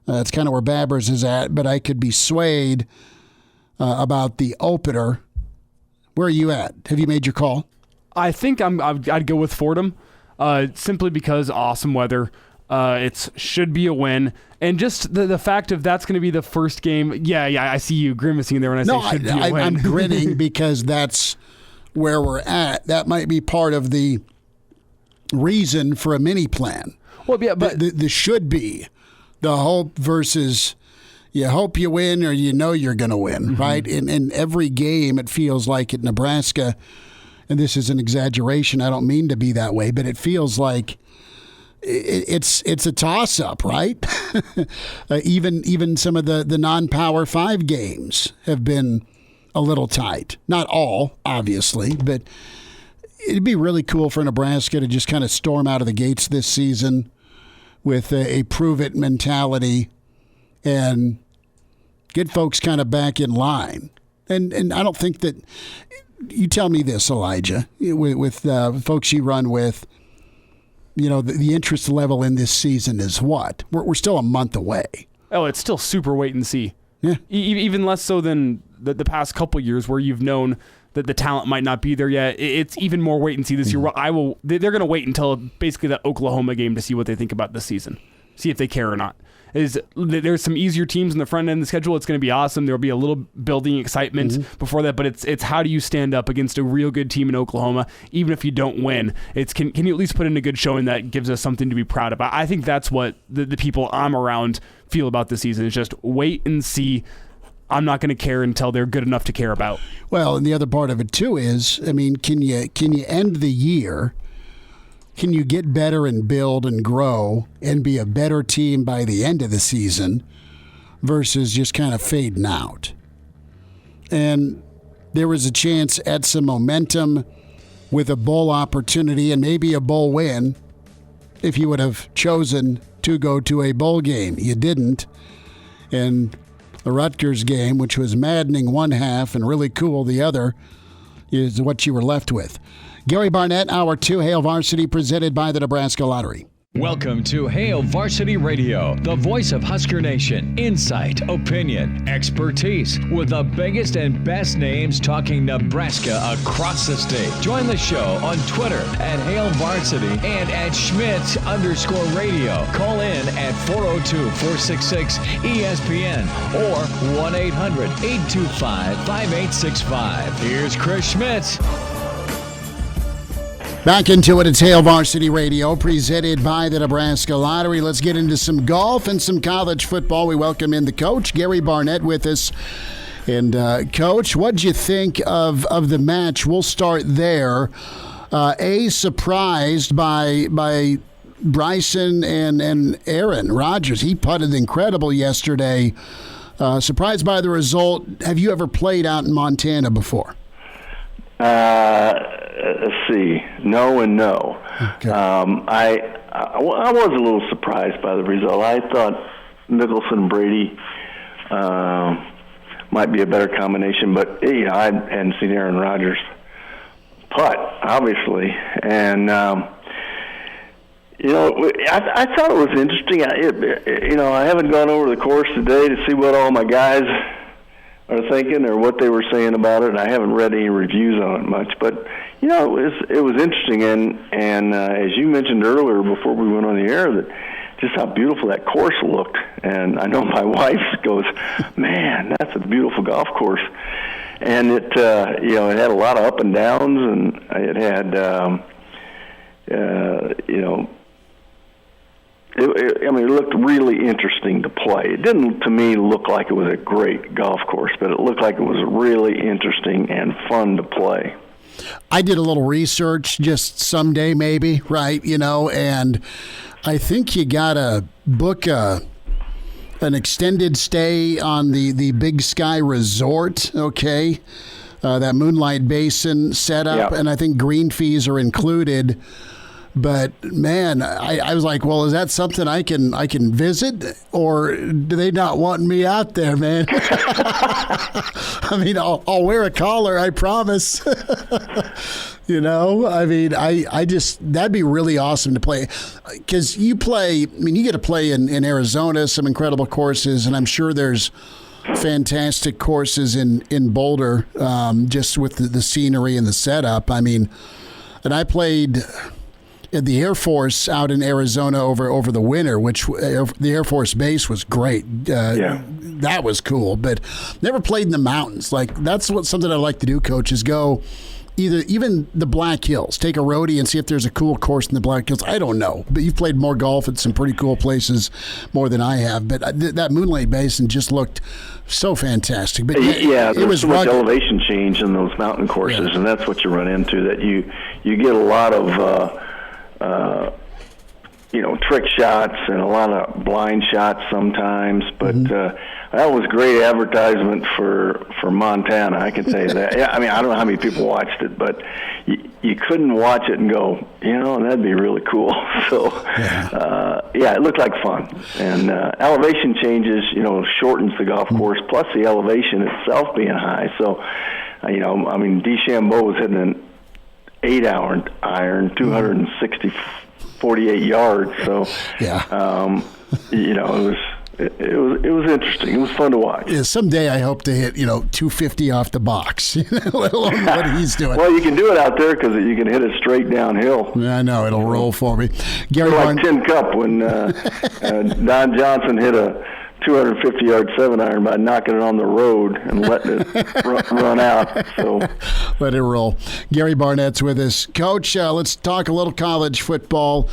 That's kind of where Babbers is at, but I could be swayed about the opener. Where are you at? Have you made your call? I think I'd go with Fordham, simply because awesome weather. It should be a win. And just the fact of that's going to be the first game. Yeah, I see you grimacing there when I say should be a win. I'm grinning because that's where we're at. That might be part of the reason for a mini plan. Well, yeah, but the should be the hope versus you hope you win or you know you're going to win, right? In every game, it feels like at Nebraska, and this is an exaggeration. I don't mean to be that way, but it feels like it's a toss-up, right? Even some of the non-Power 5 games have been a little tight. Not all, obviously, but it'd be really cool for Nebraska to just kind of storm out of the gates this season with a prove-it mentality and get folks kind of back in line. And I don't think that – you tell me this, Elijah, with folks you run with, you know, the interest level in this season is what? We're still a month away. Oh, it's still super wait and see. Yeah. Even less so than the past couple years where you've known that the talent might not be there yet. It's even more wait and see this year. They're going to wait until basically that Oklahoma game to see what they think about this season, see if they care or not. There's some easier teams in the front end of the schedule. It's going to be awesome. There'll be a little building excitement before that, but it's how do you stand up against a real good team in Oklahoma, even if you don't win? Can you at least put in a good showing that gives us something to be proud of? I think that's what the people I'm around feel about this season is just wait and see. I'm not going to care until they're good enough to care about. Well, and the other part of it too is, I mean, can you end the year? Can you get better and build and grow and be a better team by the end of the season versus just kind of fading out? And there was a chance at some momentum with a bowl opportunity and maybe a bowl win if you would have chosen to go to a bowl game. You didn't. And the Rutgers game, which was maddening one half and really cool the other, is what you were left with. Gary Barnett, Hour 2, Hail Varsity, presented by the Nebraska Lottery. Welcome to Hail Varsity Radio, the voice of Husker Nation. Insight, opinion, expertise, with the biggest and best names talking Nebraska across the state. Join the show on Twitter at Hail Varsity and at Schmidt_radio. Call in at 402-466-ESPN or 1-800-825-5865. Here's Chris Schmidt. Back into it. It's Hail Varsity Radio, presented by the Nebraska Lottery. Let's get into some golf and some college football. We welcome in the coach, Gary Barnett, with us. And, Coach, what'd you think of the match? We'll start there. Surprised by Bryson and Aaron Rodgers. He putted incredible yesterday. Surprised by the result. Have you ever played out in Montana before? Let's see. No and no. Okay. I was a little surprised by the result. I thought Nicholson and Brady might be a better combination, but you know, I hadn't seen Aaron Rodgers putt, obviously, and you know, I thought it was interesting. I haven't gone over the course today to see what all my guys are thinking or what they were saying about it, and I haven't read any reviews on it much. But you know, it was interesting, and as you mentioned earlier before we went on the air, that just how beautiful that course looked. And I know my wife goes, "Man, that's a beautiful golf course." And it it had a lot of up and downs, and it had it looked really interesting to play. It didn't, to me, look like it was a great golf course, but it looked like it was really interesting and fun to play. I did a little research, just someday maybe, right? And I think you gotta book an extended stay on the Big Sky Resort, okay? That Moonlight Basin setup, and I think green fees are included. But man, I was like, well, is that something I can visit, or do they not want me out there, man? I mean, I'll wear a collar, I promise. I mean, I just, that'd be really awesome to play, because you get to play in Arizona, some incredible courses, and I'm sure there's fantastic courses in Boulder, just with the scenery and the setup. I mean, and I played at the Air Force out in Arizona over the winter, which the Air Force base was great. That was cool, but never played in the mountains. Like, that's something I like to do, Coach, is go even the Black Hills, take a roadie and see if there's a cool course in the Black Hills. I don't know, but you've played more golf at some pretty cool places more than I have. But that Moonlight Basin just looked so fantastic. But it was so much elevation change in those mountain courses, and that's what you run into. That you get a lot of trick shots and a lot of blind shots sometimes, but that was great advertisement for Montana, I can say that. I mean, I don't know how many people watched it, but you couldn't watch it and go, that'd be really cool. So, it looked like fun. And elevation changes, shortens the golf course, plus the elevation itself being high. So, DeChambeau was hitting an 8-hour iron, 48 yards. So, it was interesting. It was fun to watch. Yeah, someday I hope to hit 250 off the box, let alone what he's doing. Well, you can do it out there because you can hit it straight downhill. Yeah, I know, it'll roll for me. Gary like Tin Cup when Don Johnson hit a 250-yard 7-iron by knocking it on the road and letting it run out. So let it roll. Gary Barnett's with us. Coach, let's talk a little college football.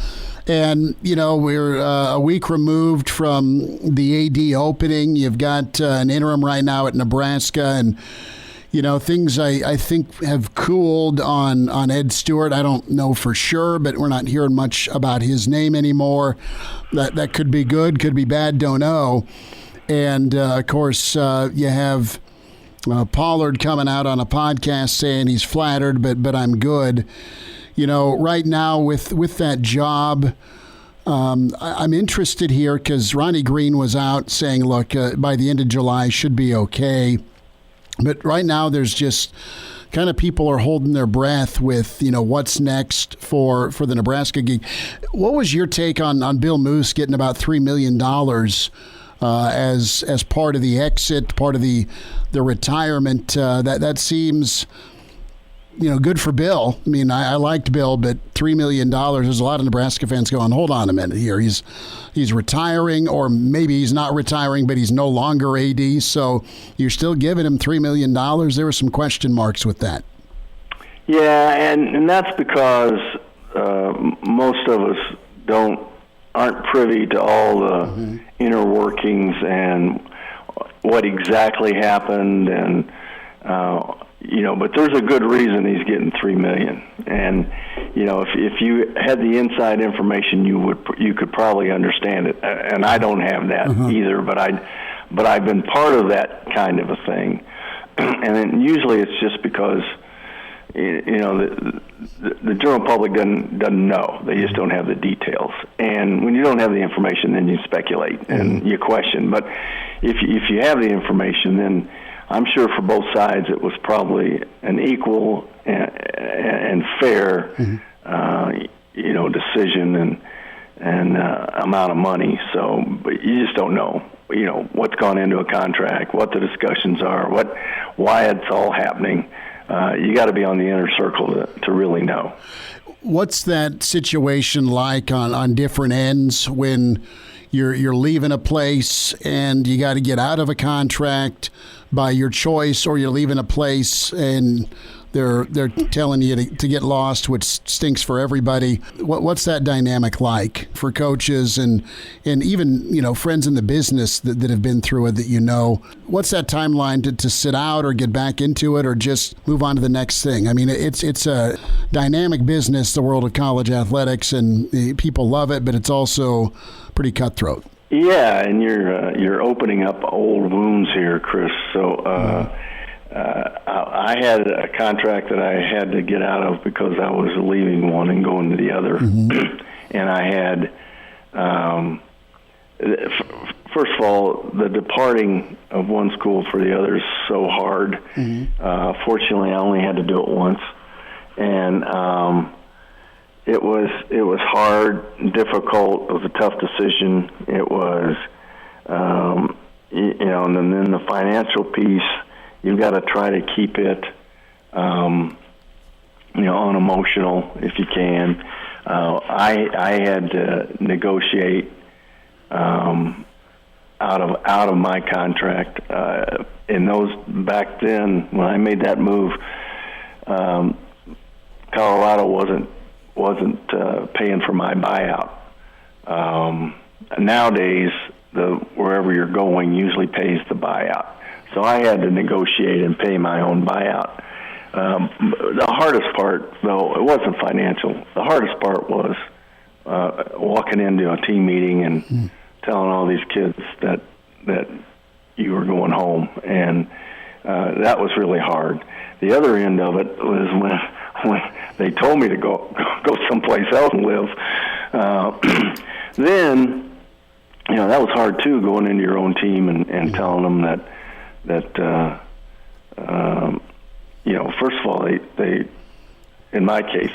And, we're a week removed from the AD opening. You've got an interim right now at Nebraska. And, things I think have cooled on Ed Stewart. I don't know for sure, but we're not hearing much about his name anymore. That could be good, could be bad, don't know. And, of course, you have Pollard coming out on a podcast saying he's flattered, but I'm good. Right now with that job, I'm interested here because Ronnie Green was out saying, look, by the end of July should be okay. But right now there's just kind of people are holding their breath with, what's next for the Nebraska gig. What was your take on Bill Moose getting about $3 million as part of the exit, part of the retirement? That seems good for Bill. I mean, I liked Bill, but $3 million, there's a lot of Nebraska fans going, hold on a minute here. He's retiring, or maybe he's not retiring, but he's no longer AD, so you're still giving him $3 million. There were some question marks with that. Yeah, and that's because most of us aren't privy to all the inner workings and what exactly happened, and but there's a good reason he's getting $3 million. And if you had the inside information, you could probably understand it. And I don't have that either, but I've been part of that kind of a thing. And then usually it's just because the general public doesn't know. They just don't have the details. And when you don't have the information, then you speculate and you question. But if you have the information, then I'm sure for both sides it was probably an equal and fair, decision and amount of money. So, but you just don't know, what's gone into a contract, what the discussions are, why it's all happening. You got to be on the inner circle to really know. What's that situation like on different ends when you're leaving a place and you got to get out of a contract by your choice, or you're leaving a place and they're telling you to get lost, which stinks for everybody. What's that dynamic like for coaches and even friends in the business that have been through it that you know? What's that timeline to sit out or get back into it or just move on to the next thing? I mean, it's a dynamic business, the world of college athletics, and people love it, but it's also pretty cutthroat. Yeah, and you're opening up old wounds here, Chris. So I had a contract that I had to get out of because I was leaving one and going to the other. And I had, first of all, the departing of one school for the other is so hard. Fortunately, I only had to do it once. And it was hard, difficult. It was a tough decision. It was, and then the financial piece. You've got to try to keep it, unemotional if you can. I had to negotiate out of my contract. In those back then, when I made that move, Colorado wasn't paying for my buyout. Nowadays, wherever you're going usually pays the buyout. So I had to negotiate and pay my own buyout. The hardest part, though, it wasn't financial. The hardest part was walking into a team meeting and telling all these kids that you were going home, and that was really hard. The other end of it was when they told me to go someplace else and live. Then, that was hard too, going into your own team and telling them that first of all, they in my case,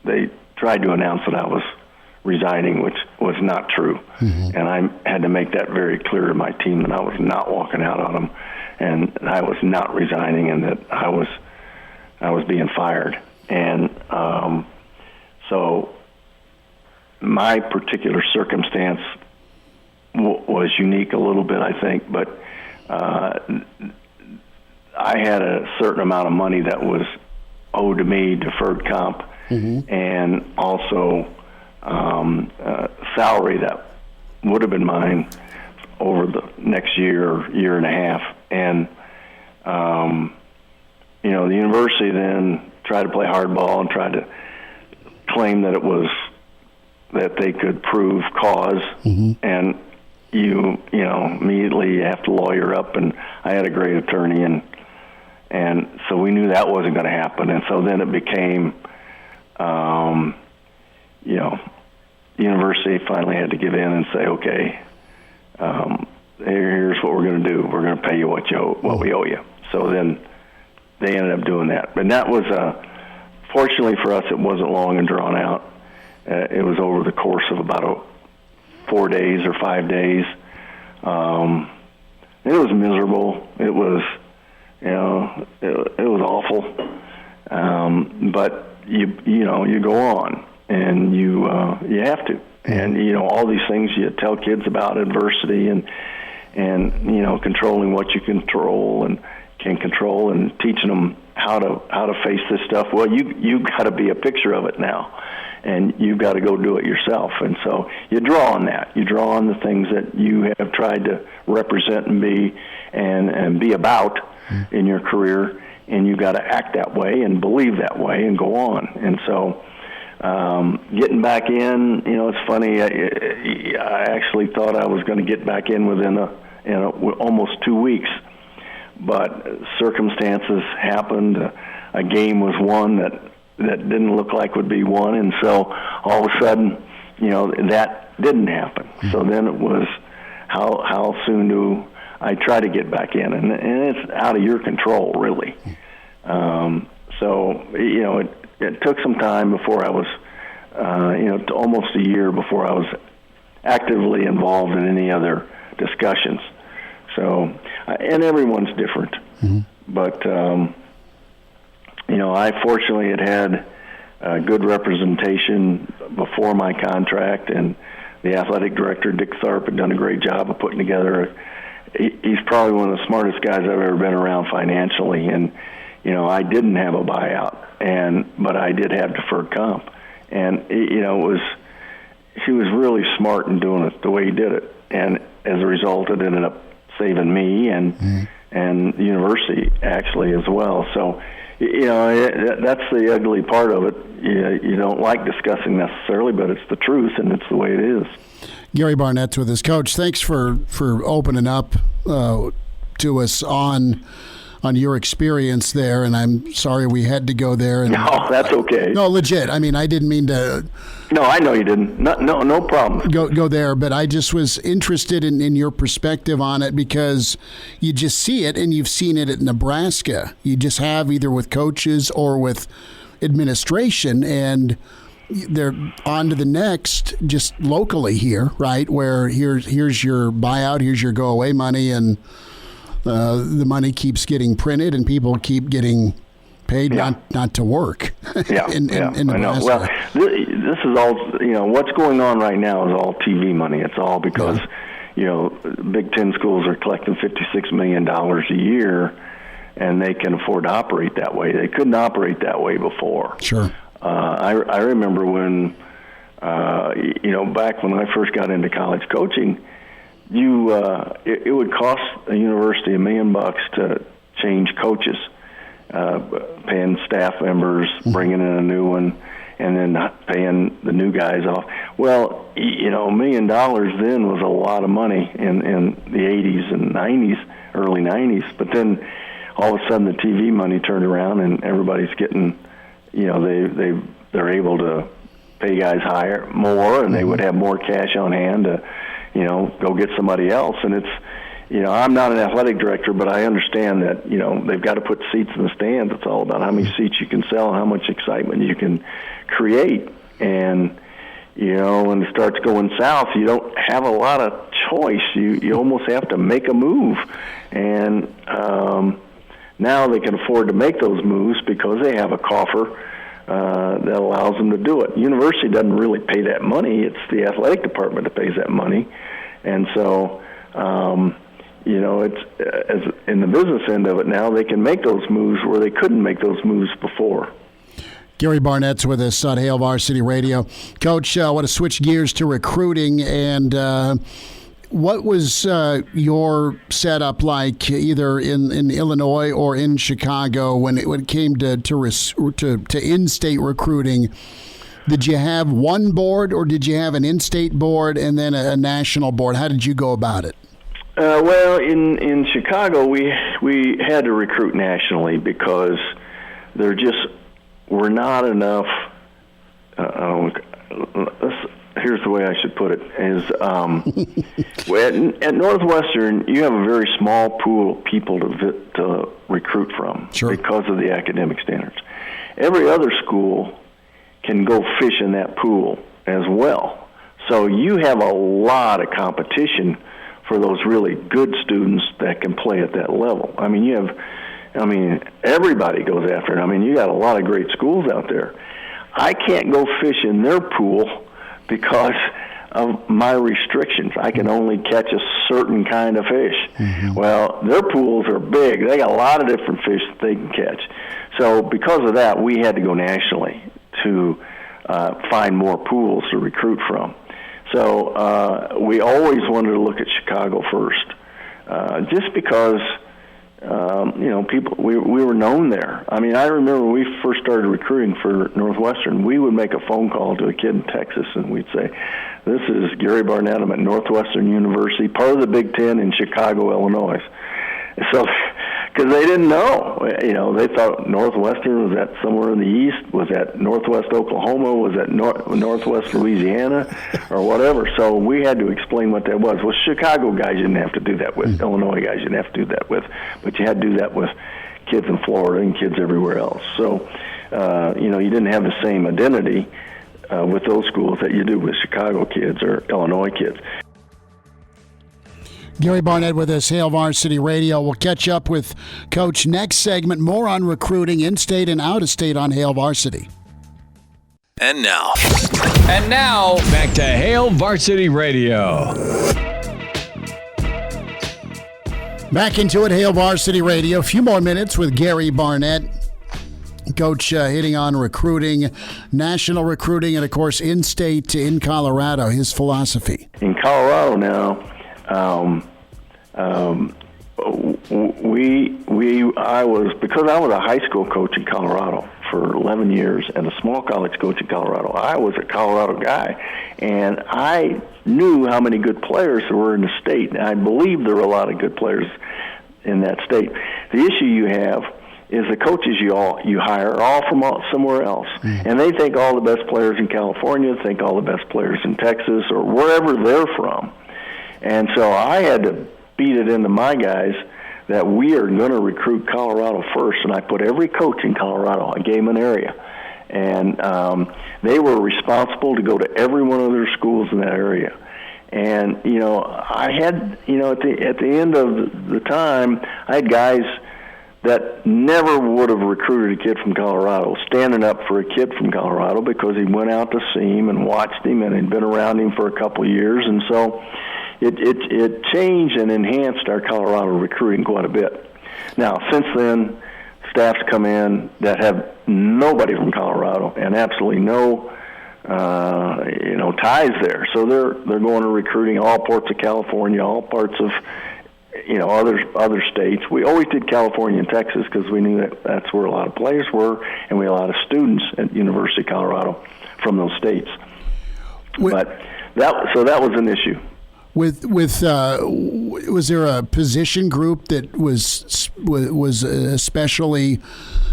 they tried to announce that I was resigning, which was not true. And I had to make that very clear to my team that I was not walking out on them, and I was not resigning, and that I was being fired. And so my particular circumstance was unique a little bit, I think, but I had a certain amount of money that was owed to me, deferred comp, and also salary that would have been mine over the next year and a half. And, the university then tried to play hardball and tried to claim that that they could prove cause. And you immediately have to lawyer up, and I had a great attorney, and so we knew that wasn't going to happen. And so then it became, the university finally had to give in and say, okay, here's what we're going to do. We're going to pay you what we owe you. So then they ended up doing that. But that was, fortunately for us, it wasn't long and drawn out. It was over the course of about 4 days or 5 days. It was miserable. It was, it was awful. But you go on, and you have to. And all these things you tell kids about adversity and controlling what you control and can control, and teaching them how to face this stuff. Well, you got to be a picture of it now, and you've got to go do it yourself. And so you draw on that. You draw on the things that you have tried to represent and be about in your career, and you got to act that way and believe that way and go on. And so getting back in, it's funny. I actually thought I was going to get back in within almost 2 weeks, but circumstances happened. A game was won that didn't look like would be won, and so all of a sudden, that didn't happen. So then it was how soon do I try to get back in, and it's out of your control, really. So it took some time before I was, almost a year before I was actively involved in any other discussions. So, and everyone's different, but I fortunately had good representation before my contract, and the athletic director, Dick Tharp, had done a great job of putting together. He's probably one of the smartest guys I've ever been around financially, and I didn't have a buyout, but I did have deferred comp, and he was really smart in doing it the way he did it, and as a result, it ended up saving me and the university actually as well. So, that's the ugly part of it. You don't like discussing necessarily, but it's the truth, and it's the way it is. Gary Barnett's with us. Coach, thanks for opening up to us on your experience there, and I'm sorry we had to go there. And, no, that's okay. No, legit. I mean, I didn't mean to. No, I know you didn't. No problem. Go there, but I just was interested in your perspective on it because you just see it, and you've seen it at Nebraska. You just have either with coaches or with administration, and they're on to the next, just locally here, right? Where here's your buyout, here's your go away money, and the money keeps getting printed, and people keep getting paid not to work. in I know. Well, this is all, what's going on right now is all TV money. It's all because, Big Ten schools are collecting $56 million a year, and they can afford to operate that way. They couldn't operate that way before. Sure. I remember when, back when I first got into college coaching, it would cost a university $1 million to change coaches, paying staff members, bringing in a new one, and then paying the new guys off. Well, $1 million then was a lot of money in the 80s and 90s, early 90s. But then all of a sudden the TV money turned around, and everybody's getting, they're able to pay guys more, and they would have more cash on hand to, go get somebody else. And it's, I'm not an athletic director, but I understand that, they've got to put seats in the stands. It's all about how many seats you can sell and how much excitement you can create. And, when it starts going south, you don't have a lot of choice. You almost have to make a move. And now they can afford to make those moves because they have a coffer that allows them to do it. University doesn't really pay that money. It's the athletic department that pays that money. And so, it's as in the business end of it now, they can make those moves where they couldn't make those moves before. Gary Barnett's with us on Hail Varsity Radio. Coach, I want to switch gears to recruiting, and what was your setup like either in Illinois or in Chicago when it came to in-state recruiting? Did you have one board, or did you have an in-state board and then a national board? How did you go about it? Well, in Chicago, we had to recruit nationally because there just were not enough. Here's the way I should put it: is at Northwestern, you have a very small pool of people to recruit from because of the academic standards. Every other school can go fish in that pool as well. So you have a lot of competition for those really good students that can play at that level. I mean, everybody goes after it. You got a lot of great schools out there. I can't go fish in their pool because of my restrictions. I can only catch a certain kind of fish. Mm-hmm. Well, their pools are big. They got a lot of different fish that they can catch. So because of that, we had to go nationally to find more pools to recruit from. So we always wanted to look at Chicago first, just because people we were known there. I remember when we first started recruiting for Northwestern, we would make a phone call to a kid in Texas, and we'd say, "This is Gary Barnett. I'm at Northwestern University, part of the Big Ten in Chicago, Illinois." So, because they didn't know, they thought Northwestern was at somewhere in the east, was at Northwest Oklahoma, was at Northwest Louisiana, or whatever. So we had to explain what that was. Well, Chicago guys you didn't have to do that with. Illinois guys you didn't have to do that with. But you had to do that with kids in Florida and kids everywhere else. So, you didn't have the same identity with those schools that you do with Chicago kids or Illinois kids. Gary Barnett with us, Hail Varsity Radio. We'll catch up with Coach next segment. More on recruiting in-state and out-of-state on Hail Varsity. And now, back to Hail Varsity Radio. Back into it, Hail Varsity Radio. A few more minutes with Gary Barnett. Coach hitting on recruiting, national recruiting, and, of course, in-state in Colorado, his philosophy. In Colorado now, because I was a high school coach in Colorado for 11 years and a small college coach in Colorado, I was a Colorado guy, and I knew how many good players there were in the state, and I believe there were a lot of good players in that state. The issue you have is the coaches you hire are all from somewhere else, and they think all the best players in California, think all the best players in Texas or wherever they're from. And so I had to beat it into my guys that we are going to recruit Colorado first, and I put every coach in Colorado, I gave them an area, and they were responsible to go to every one of their schools in that area. And I had at the end of the time, I had guys that never would have recruited a kid from Colorado, standing up for a kid from Colorado because he went out to see him and watched him and had been around him for a couple of years. And so it changed and enhanced our Colorado recruiting quite a bit. Now, since then, staffs come in that have nobody from Colorado and absolutely no ties there. So they're going to recruiting all parts of California, all parts of other states. We always did California and Texas because we knew that's where a lot of players were, and we had a lot of students at University of Colorado from those states. But that was an issue. Was there a position group that was especially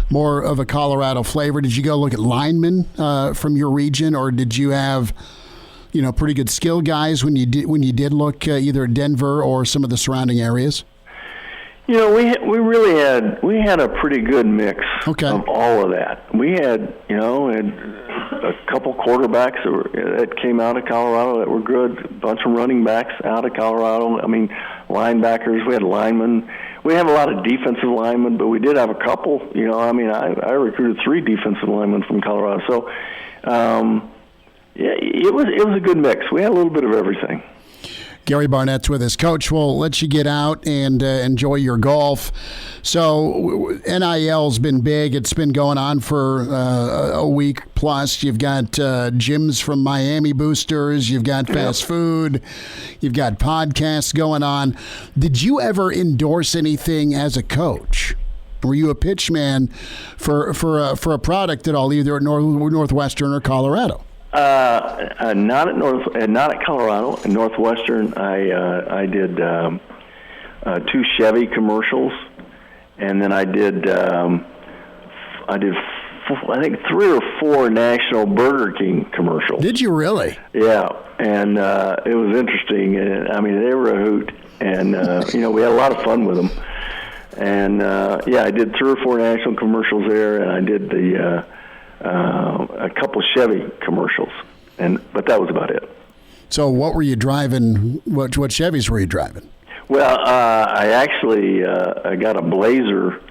more of a Colorado flavor? Did you go look at linemen from your region, or did you have pretty good skill guys when you did look either at Denver or some of the surrounding areas? We had a pretty good mix of all of that. We had a couple quarterbacks that came out of Colorado that were good, a bunch of running backs out of Colorado. I mean, linebackers. We had linemen. We have a lot of defensive linemen, but we did have a couple. I recruited 3 defensive linemen from Colorado. So, it was a good mix. We had a little bit of everything. Gary Barnett's with us. Coach, we'll let you get out and enjoy your golf. So NIL's been big. It's been going on for a week plus. You've got gyms from Miami boosters. You've got fast food. You've got podcasts going on. Did you ever endorse anything as a coach? Were you a pitch man for a product at all, either at Northwestern or Colorado? Not at Colorado. In Northwestern, I did 2 Chevy commercials, and then I did I think 3 or 4 national Burger King commercials. Did you really? Yeah, and it was interesting. I mean, they were a hoot, and we had a lot of fun with them. And I did 3 or 4 national commercials there, and I did a couple Chevy commercials, but that was about it. So what were you driving? What Chevys were you driving? Well, I actually I got a Blazer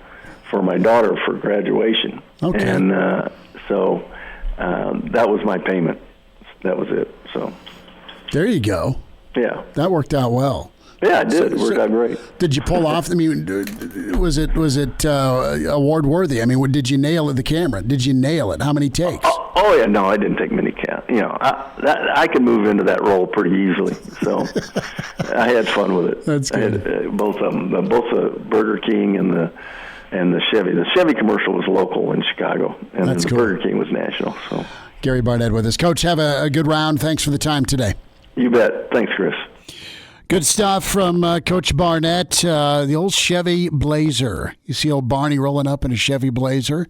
for my daughter for graduation. Okay. And so that was my payment. That was it. So there you go. Yeah. That worked out well. Yeah, it did. It worked out great. Did you pull off? I mean, was it award worthy? I mean, did you nail it? The camera? Did you nail it? How many takes? Oh yeah, no, I didn't take many counts. I can move into that role pretty easily. So I had fun with it. That's good. I had, both of them, both the Burger King and the Chevy. The Chevy commercial was local in Chicago, and the Burger King was national. So Gary Barnett with us. Coach, have a good round. Thanks for the time today. You bet. Thanks, Chris. Good stuff from Coach Barnett. The old Chevy Blazer. You see old Barney rolling up in a Chevy Blazer.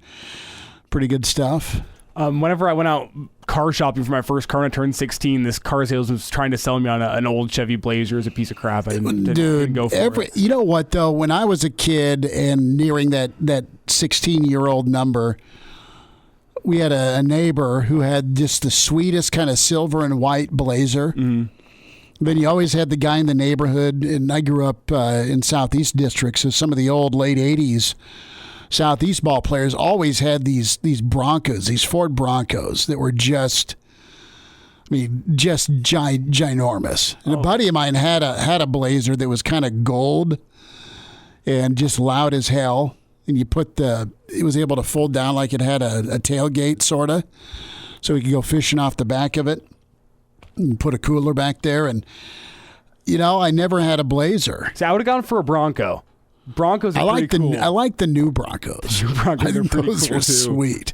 Pretty good stuff. Whenever I went out car shopping for my first car when I turned 16, this car salesman was trying to sell me on an old Chevy Blazer as a piece of crap. I didn't go for it. You know what, though? When I was a kid and nearing that 16-year-old number, we had a neighbor who had just the sweetest kind of silver and white Blazer. Mm-hmm. Then you always had the guy in the neighborhood, and I grew up in Southeast District, so some of the old late 80s Southeast ball players always had these Broncos, these Ford Broncos that were just ginormous. And a buddy of mine had a Blazer that was kind of gold, and just loud as hell. And you put it was able to fold down like it had a tailgate, sort of, so we could go fishing off the back of it and put a cooler back there. And, I never had a Blazer. See, I would have gone for a Bronco. Broncos are pretty cool. I like the new Broncos. New Broncos I think are pretty those cool are too. sweet.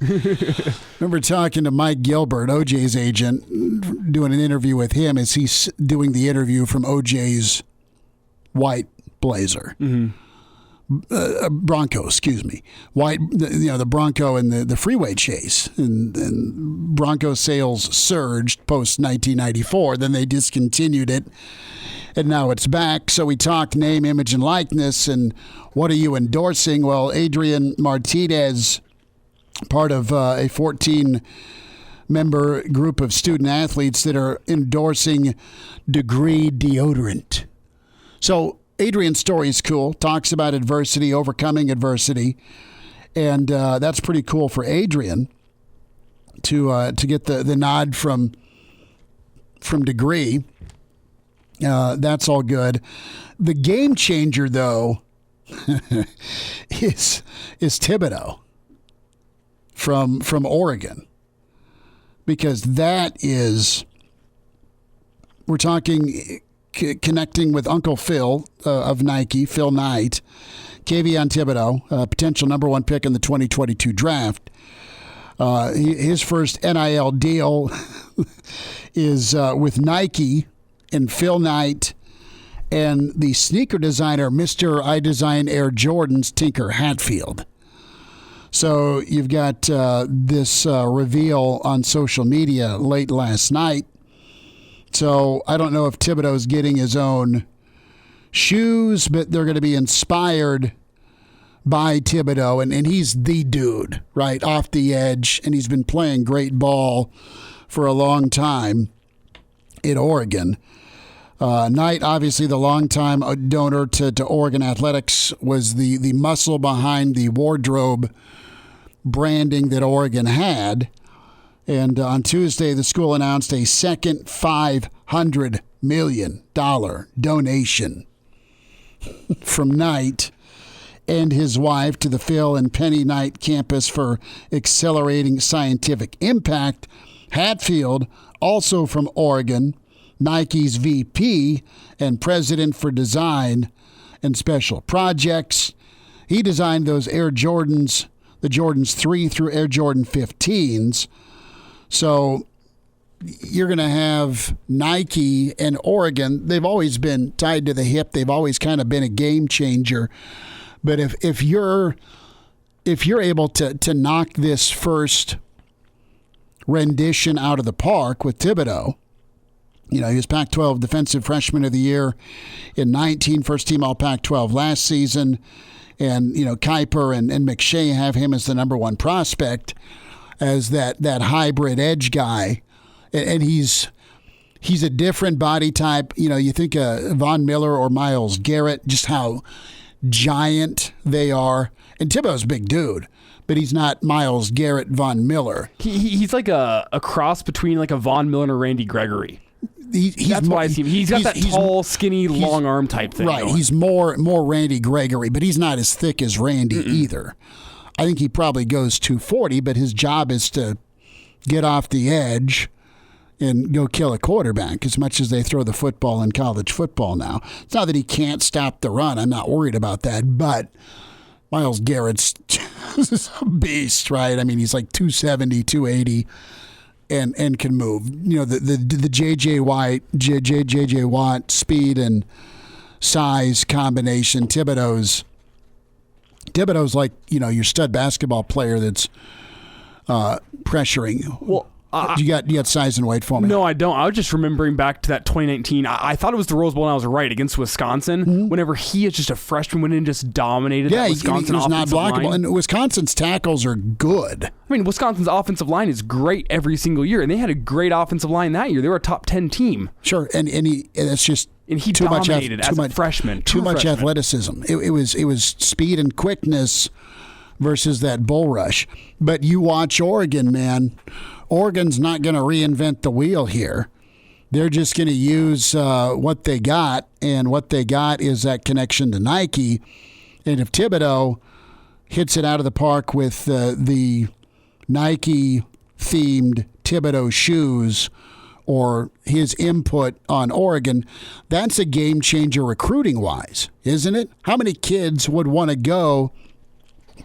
Remember talking to Mike Gilbert, OJ's agent, doing an interview with him as he's doing the interview from OJ's white Blazer. Bronco, excuse me. White, the Bronco and the freeway chase. And Bronco sales surged post 1994. Then they discontinued it. And now it's back. So we talked name, image, and likeness. And what are you endorsing? Well, Adrian Martinez, part of a 14-member group of student athletes that are endorsing Degree deodorant. So Adrian's story is cool. Talks about adversity, overcoming adversity. And that's pretty cool for Adrian to get the nod from Degree. That's all good. The game changer, though, is Thibodeau from Oregon, because that is, we're talking connecting with Uncle Phil of Nike, Phil Knight, Kayvon Thibodeau, potential number 1 pick in the 2022 draft. His first NIL deal is with Nike and Phil Knight and the sneaker designer, Mr. I Design Air Jordans, Tinker Hatfield. So you've got this reveal on social media late last night. So I don't know if Thibodeau's getting his own shoes, but they're going to be inspired by Thibodeau. And he's the dude, right, off the edge. And he's been playing great ball for a long time in Oregon. Knight, obviously the longtime donor to Oregon Athletics, was the muscle behind the wardrobe branding that Oregon had. And on Tuesday, the school announced a second $500 million donation from Knight and his wife to the Phil and Penny Knight campus for accelerating scientific impact. Hatfield, also from Oregon, Nike's VP and president for design and special projects. He designed those Air Jordans, the Jordans 3 through Air Jordan 15s. So you're going to have Nike and Oregon. They've always been tied to the hip. They've always kind of been a game changer. But if you're able to knock this first rendition out of the park with Thibodeau, he was Pac-12 Defensive Freshman of the Year in 19, first team all Pac-12 last season. And, Kuiper and McShay have him as the number 1 prospect, as that hybrid edge guy. And he's a different body type. You think Von Miller or Myles Garrett, just how giant they are. And Thibodeau's a big dude, but he's not Myles Garrett, Von Miller. He's like a cross between like a Von Miller and Randy Gregory. That's why I see him. He's got that tall, skinny, long arm type thing. Right. Going. He's more Randy Gregory, but he's not as thick as Randy either. I think he probably goes 240, but his job is to get off the edge and go kill a quarterback, as much as they throw the football in college football now. It's not that he can't stop the run. I'm not worried about that, but Myles Garrett's a beast, right? I mean, he's like 270, 280. And can move. The J.J. Watt speed and size combination. Thibodeau's like your stud basketball player that's pressuring. Well, you got size and weight for me? No, I don't. I was just remembering back to that 2019. I thought it was the Rose Bowl, and I was right, against Wisconsin. Whenever he is just a freshman, went in and just dominated that Wisconsin he was not blockable. line. And Wisconsin's tackles are good. I mean, Wisconsin's offensive line is great every single year, and they had a great offensive line that year. They were a top 10 team. Sure, and that's just and he too dominated much, as a freshman. Too much athleticism. It was speed and quickness versus that bull rush. But you watch Oregon, man. Oregon's not going to reinvent the wheel here. They're just going to use what they got, and what they got is that connection to Nike And if Thibodeau hits it out of the park with the Nike-themed Thibodeau shoes or his input on Oregon, that's a game changer recruiting-wise, isn't it? How many kids would want to go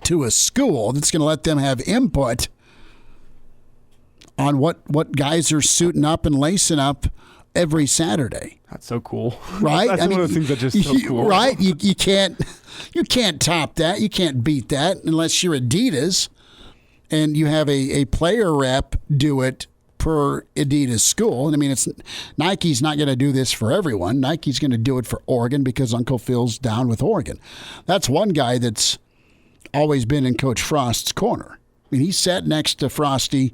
to a school that's going to let them have input on what guys are suiting up and lacing up every Saturday? That's so cool. Right? That's one of those things that's just so cool. Right? You can't top that. You can't beat that unless you're Adidas and you have a player rep do it per Adidas school. And I mean, Nike's not going to do this for everyone. Nike's going to do it for Oregon because Uncle Phil's down with Oregon. That's one guy that's always been in Coach Frost's corner. I mean, he sat next to Frosty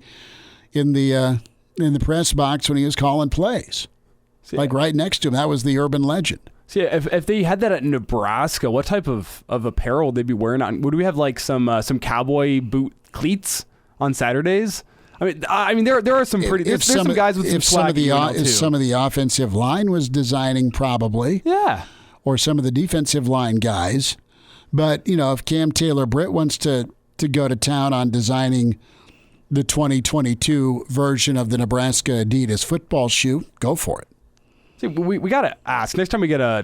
in the press box when he was calling plays. Like right next to him. That was the urban legend. See, if they had that at Nebraska, what type of apparel would they be wearing on? Would we have like some cowboy boot cleats on Saturdays? I mean, there are some pretty. There's some guys with some swag. If some of the offensive line was designing, probably. Yeah. Or some of the defensive line guys, but if Cam Taylor-Britt wants to go to town on designing the 2022 version of the Nebraska Adidas football shoe, go for it. See, we got to ask next time we get a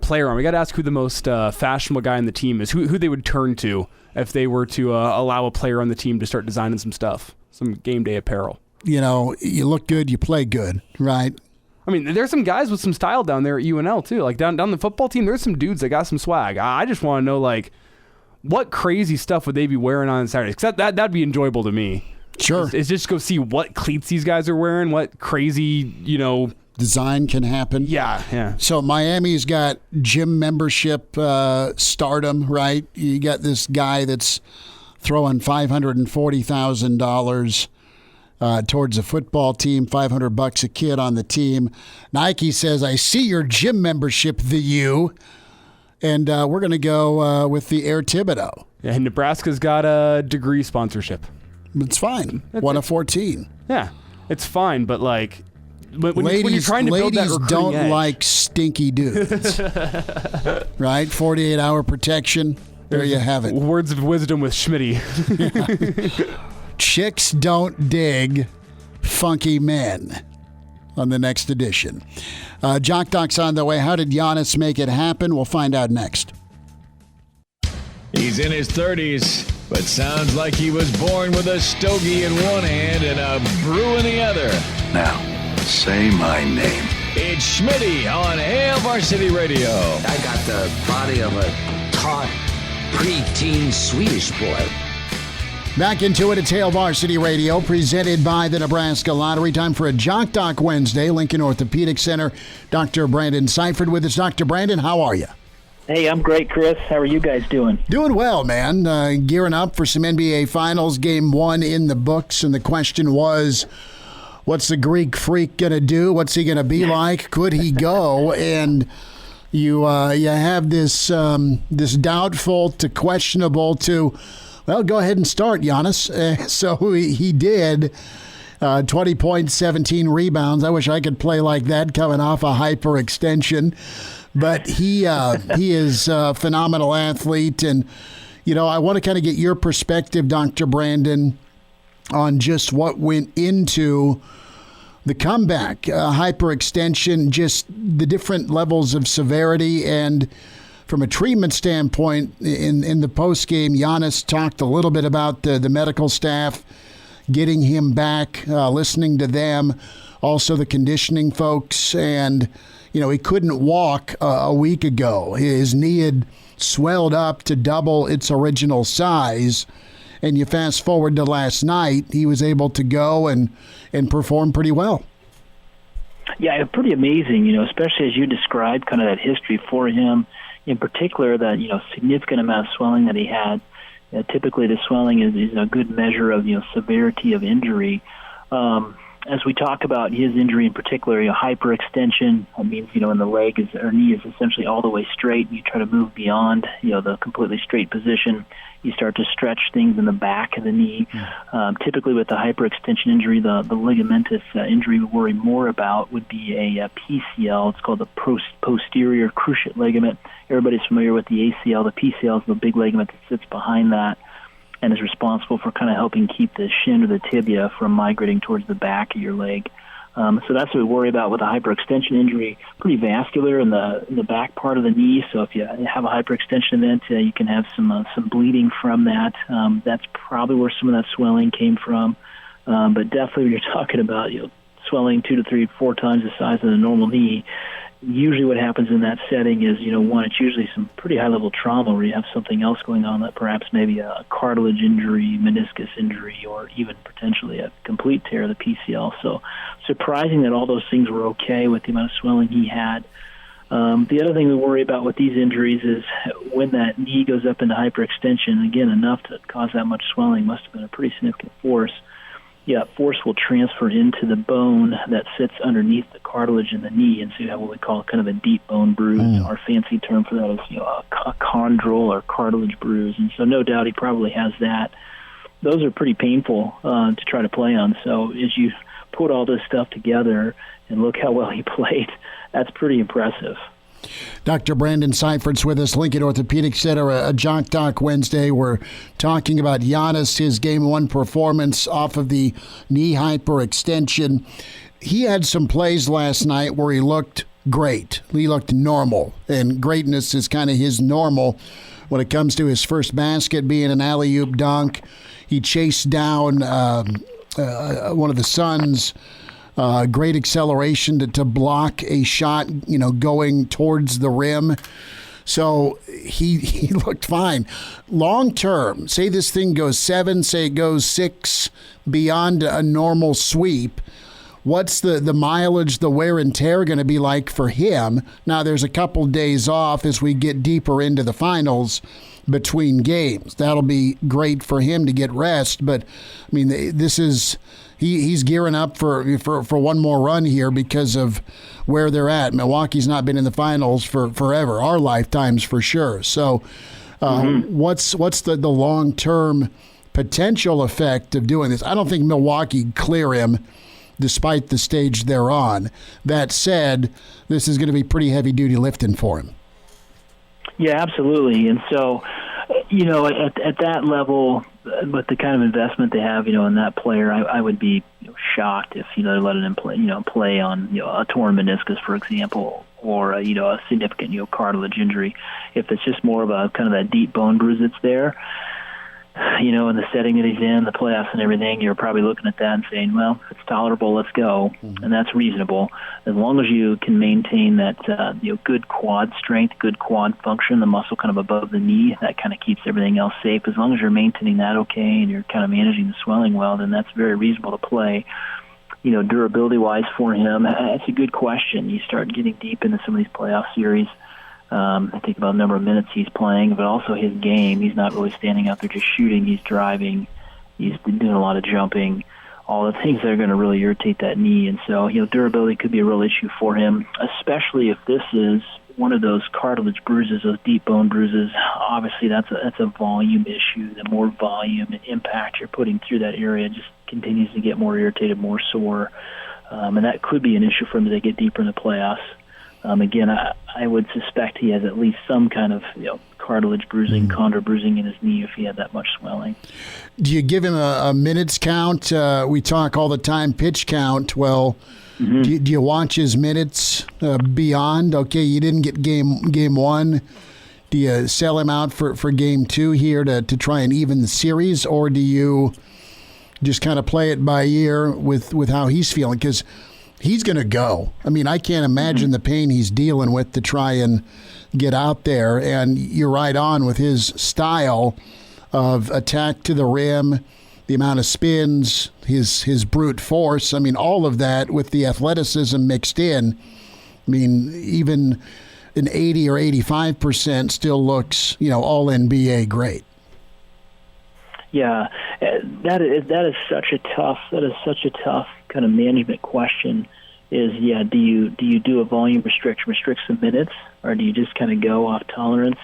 player on. We got to ask who the most fashionable guy on the team is. Who they would turn to if they were to allow a player on the team to start designing some stuff, some game day apparel. You look good, you play good, right? I mean, there's some guys with some style down there at UNL too. Like down the football team, there's some dudes that got some swag. I just want to know like what crazy stuff would they be wearing on Saturdays? Because that'd be enjoyable to me. Sure, it's just go see what cleats these guys are wearing, what crazy design can happen. Yeah. So Miami's got gym membership stardom, right? You got this guy that's throwing $540,000 towards a football team, $500 a kid on the team. Nike says, "I see your gym membership, the U," and we're going to go with the Air Thibodeau. Yeah, and Nebraska's got a degree sponsorship. It's fine. 1 of 14. Yeah, it's fine, but like. When you're trying to build that ladies don't edge. like stinky dudes, right? 48-hour protection. There you have it. Words of wisdom with Schmitty. Chicks don't dig funky men. On the next edition, Jock Doc's on the way. How did Giannis make it happen? We'll find out next. He's in his 30s, but sounds like he was born with a stogie in one hand and a brew in the other. Now, say my name. It's Schmitty on Hail Varsity Radio. I got the body of a taut, preteen Swedish boy. Back into it. It's Hail Varsity Radio, presented by the Nebraska Lottery. Time for a Jock Doc Wednesday. Lincoln Orthopedic Center. Dr. Brandon Seifert with us. Dr. Brandon, how are you? Hey, I'm great, Chris. How are you guys doing? Doing well, man. Gearing up for some NBA Finals. Game 1 in the books, and the question was, what's the Greek Freak going to do? What's he going to be like? Could he go? And you have this doubtful to questionable to, well, go ahead and start, Giannis. So he did. 20 points, 17 rebounds. I wish I could play like that coming off a hyperextension. But he is a phenomenal athlete. And, I want to kind of get your perspective, Dr. Brandon, on just what went into the comeback, hyperextension, just the different levels of severity. And from a treatment standpoint, in the postgame, Giannis talked a little bit about the medical staff getting him back, listening to them, also the conditioning folks. And, he couldn't walk a week ago. His knee had swelled up to double its original size. And you fast forward to last night, he was able to go and perform pretty well. Yeah, pretty amazing, especially as you described kind of that history for him, in particular that, significant amount of swelling that he had. Typically the swelling is a good measure of, severity of injury. as we talk about his injury in particular, hyperextension, that means, when the leg or knee is essentially all the way straight, and you try to move beyond, the completely straight position, you start to stretch things in the back of the knee. Typically with the hyperextension injury, the ligamentous injury we worry more about would be a PCL. It's called the posterior cruciate ligament. Everybody's familiar with the ACL. The PCL is the big ligament that sits behind that and is responsible for kind of helping keep the shin or the tibia from migrating towards the back of your leg. So that's what we worry about with a hyperextension injury. Pretty vascular in the back part of the knee. So if you have a hyperextension event, you can have some bleeding from that. That's probably where some of that swelling came from. But definitely when you're talking about swelling 2 to 3, 4 times the size of the normal knee, usually what happens in that setting is, one, it's usually some pretty high-level trauma where you have something else going on, that perhaps maybe a cartilage injury, meniscus injury, or even potentially a complete tear of the PCL. So surprising that all those things were okay with the amount of swelling he had. The other thing we worry about with these injuries is when that knee goes up into hyperextension, again, enough to cause that much swelling must have been a pretty significant force. Yeah, force will transfer into the bone that sits underneath the cartilage in the knee, and so you have what we call kind of a deep bone bruise. Our fancy term for that is a chondral or cartilage bruise, and so no doubt he probably has that. Those are pretty painful to try to play on. So as you put all this stuff together and look how well he played, that's pretty impressive. Dr. Brandon Seifert's with us, Lincoln Orthopedic Center, a Jock Doc Wednesday. We're talking about Giannis, his Game 1 performance off of the knee hyperextension. He had some plays last night where he looked great. He looked normal, and greatness is kind of his normal when it comes to his first basket being an alley-oop dunk. He chased down one of the Suns. Great acceleration to block a shot, going towards the rim. So he looked fine. Long term, say this thing goes 7, say it goes 6 beyond a normal sweep. What's the mileage, the wear and tear going to be like for him? Now, there's a couple days off as we get deeper into the finals between games. That'll be great for him to get rest. But, I mean, this is... He's gearing up for one more run here because of where they're at. Milwaukee's not been in the finals for forever, our lifetimes for sure. So what's the long-term potential effect of doing this? I don't think Milwaukee clear him despite the stage they're on. That said, this is going to be pretty heavy-duty lifting for him. Yeah, absolutely. And so, at that level, with the kind of investment they have, in that player, I would be shocked if, they let him play on, a torn meniscus, for example, or, a significant, cartilage injury. If it's just more of a kind of that deep bone bruise that's there, in the setting that he's in, the playoffs and everything, you're probably looking at that and saying, well, it's tolerable, let's go. And that's reasonable. As long as you can maintain that, good quad strength, good quad function, the muscle kind of above the knee, that kind of keeps everything else safe. As long as you're maintaining that okay and you're kind of managing the swelling well, then that's very reasonable to play. Durability-wise for him, that's a good question. You start getting deep into some of these playoff series. I think about the number of minutes he's playing, but also his game. He's not really standing out there just shooting. He's driving. He's doing a lot of jumping, all the things that are going to really irritate that knee. And so, durability could be a real issue for him, especially if this is one of those cartilage bruises, those deep bone bruises. Obviously, that's a volume issue. The more volume and impact you're putting through that area just continues to get more irritated, more sore. And that could be an issue for him as they get deeper in the playoffs. Again, I would suspect he has at least some kind of cartilage bruising, chondro bruising in his knee if he had that much swelling. Do you give him a minutes count? We talk all the time pitch count. Well, do you watch his minutes beyond? Okay, you didn't get game 1. Do you sell him out for game 2 here to try and even the series, or do you just kind of play it by ear with how he's feeling? Because he's going to go. I mean, I can't imagine the pain he's dealing with to try and get out there. And you're right on with his style of attack to the rim, the amount of spins, his brute force. I mean, all of that with the athleticism mixed in. I mean, even an 80 or 85% still looks, all NBA great. Yeah, that is such a tough kind of management question. Do you do a volume restrict some minutes, or do you just kind of go off tolerance?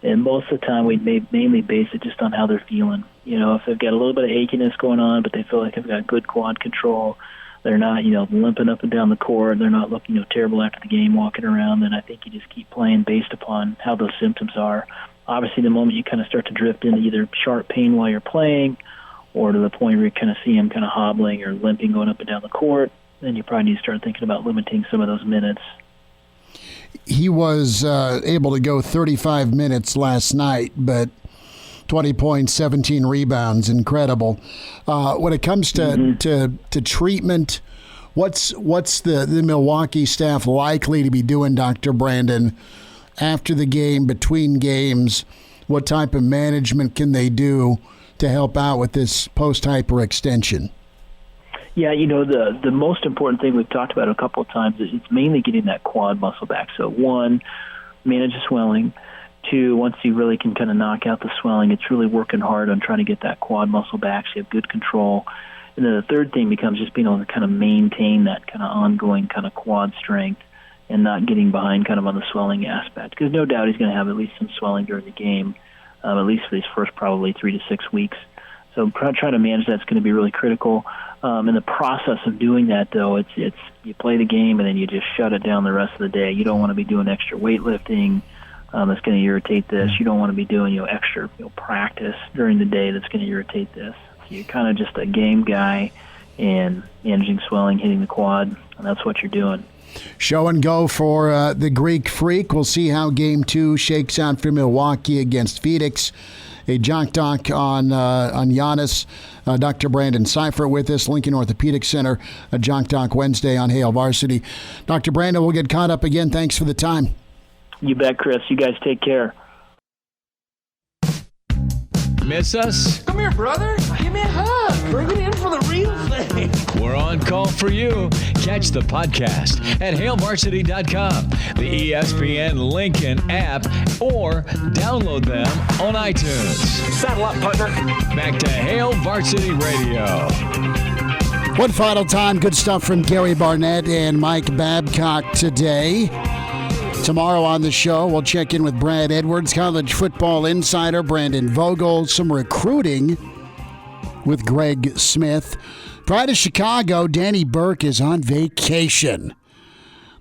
And most of the time, we mainly base it just on how they're feeling. If they've got a little bit of achiness going on, but they feel like they've got good quad control, they're not, limping up and down the court, they're not looking, terrible after the game, walking around, then I think you just keep playing based upon how those symptoms are. Obviously, the moment you kind of start to drift into either sharp pain while you're playing, or to the point where you kind of see him kind of hobbling or limping going up and down the court, then you probably need to start thinking about limiting some of those minutes. He was able to go 35 minutes last night, but 20 points, 17 rebounds, incredible. When it comes to treatment, what's the Milwaukee staff likely to be doing, Dr. Brandon, after the game, between games? What type of management can they do to help out with this post-hyperextension? Yeah, the most important thing we've talked about a couple of times is it's mainly getting that quad muscle back. So 1, manage the swelling. 2, once you really can kind of knock out the swelling, it's really working hard on trying to get that quad muscle back so you have good control. And then the third thing becomes just being able to kind of maintain that kind of ongoing kind of quad strength and not getting behind kind of on the swelling aspect. Because no doubt he's going to have at least some swelling during the game, at least for these first probably 3 to 6 weeks. So trying to manage that's going to be really critical. In the process of doing that, though, it's you play the game and then you just shut it down the rest of the day. You don't want to be doing extra weightlifting that's going to irritate this. You don't want to be doing extra practice during the day that's going to irritate this. So you're kind of just a game guy and managing swelling, hitting the quad, and that's what you're doing. Show and go for the Greek Freak. We'll see how Game 2 shakes out for Milwaukee against Phoenix. A Jock Doc on Giannis. Dr. Brandon Seifert with us, Lincoln Orthopedic Center. A Jock Doc Wednesday on Hail Varsity. Dr. Brandon, we'll get caught up again. Thanks for the time. You bet, Chris. You guys take care. Miss us? Come here, brother. Give me a hug. Bring it in for the real thing. We're on call for you. Catch the podcast at hailvarsity.com, the ESPN Lincoln app, or download them on iTunes. Saddle up, partner. Back to Hail Varsity Radio. One final time, good stuff from Gary Barnett and Mike Babcock today. Tomorrow on the show, we'll check in with Brad Edwards, college football insider, Brandon Vogel, some recruiting with Greg Smith. Prior to Chicago, Danny Burke is on vacation.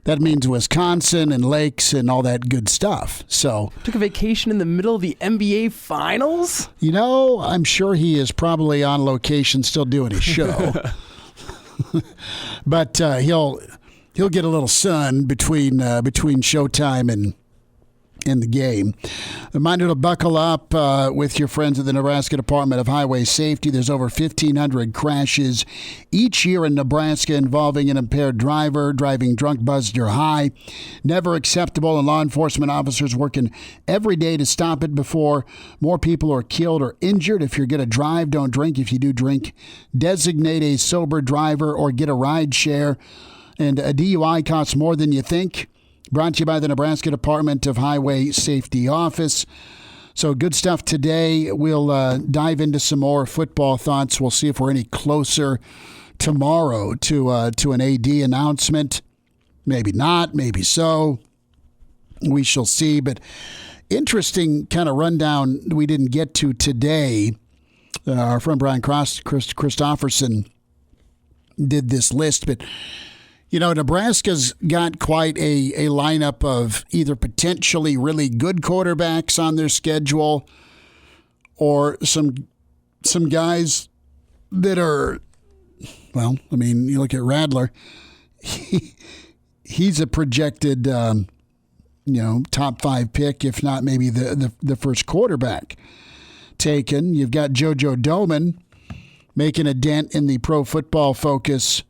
That means Wisconsin and lakes and all that good stuff. So took a vacation in the middle of the NBA Finals? I'm sure he is probably on location still doing his show. But he'll get a little sun between showtime and the game. Reminder to buckle up with your friends at the Nebraska Department of Highway Safety. There's over 1,500 crashes each year in Nebraska involving an impaired driver, driving drunk, buzzed, or high. Never acceptable, and law enforcement officers working every day to stop it before more people are killed or injured. If you're going to drive, don't drink. If you do drink, designate a sober driver or get a ride share. And a DUI costs more than you think. Brought to you by the Nebraska Department of Highway Safety Office. So good stuff today. We'll dive into some more football thoughts. We'll see if we're any closer tomorrow to an AD announcement. Maybe not, maybe so. We shall see. But interesting kind of rundown we didn't get to today. Our friend Brian Christopherson did this list, but Nebraska's got quite a lineup of either potentially really good quarterbacks on their schedule or some guys that are, you look at Radler, he's a projected, top 5 pick, if not maybe the first quarterback taken. You've got JoJo Domann making a dent in the Pro Football Focus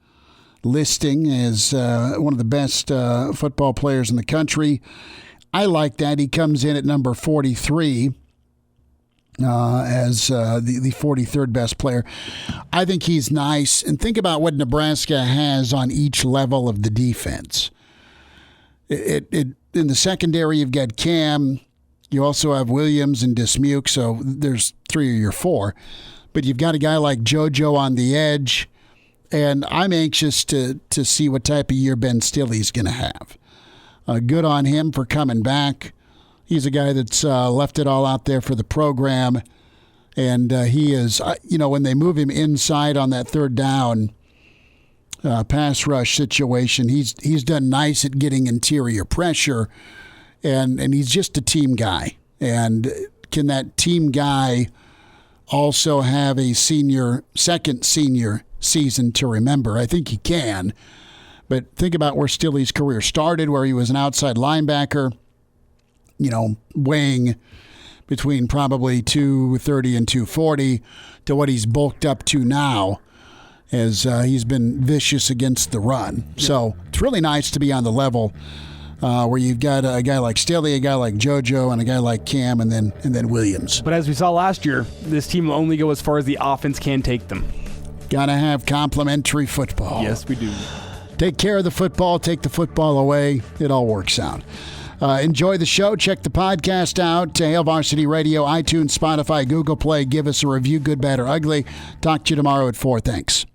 listing as one of the best football players in the country. I like that. He comes in at number 43 as the 43rd best player. I think he's nice. And think about what Nebraska has on each level of the defense. In the secondary, you've got Cam. You also have Williams and Dismuke, so there's 3 or 4. but you've got a guy like JoJo on the edge, and I'm anxious to see what type of year Ben Stille's going to have. Good on him for coming back. He's a guy that's left it all out there for the program, and he is, when they move him inside on that third down pass rush situation, he's done nice at getting interior pressure, and he's just a team guy. And can that team guy also have a second senior season to remember? I think he can. But think about where Stille's career started, where he was an outside linebacker, weighing between probably 230 and 240 to what he's bulked up to now, as he's been vicious against the run. So it's really nice to be on the level where you've got a guy like Stille, a guy like JoJo, and a guy like Cam, and then Williams. But as we saw last year, this team will only go as far as the offense can take them. Got to have complementary football. Yes, we do. Take care of the football, take the football away. It all works out. Enjoy the show. Check the podcast out. Hail Varsity Radio, iTunes, Spotify, Google Play. Give us a review, good, bad, or ugly. Talk to you tomorrow at 4. Thanks.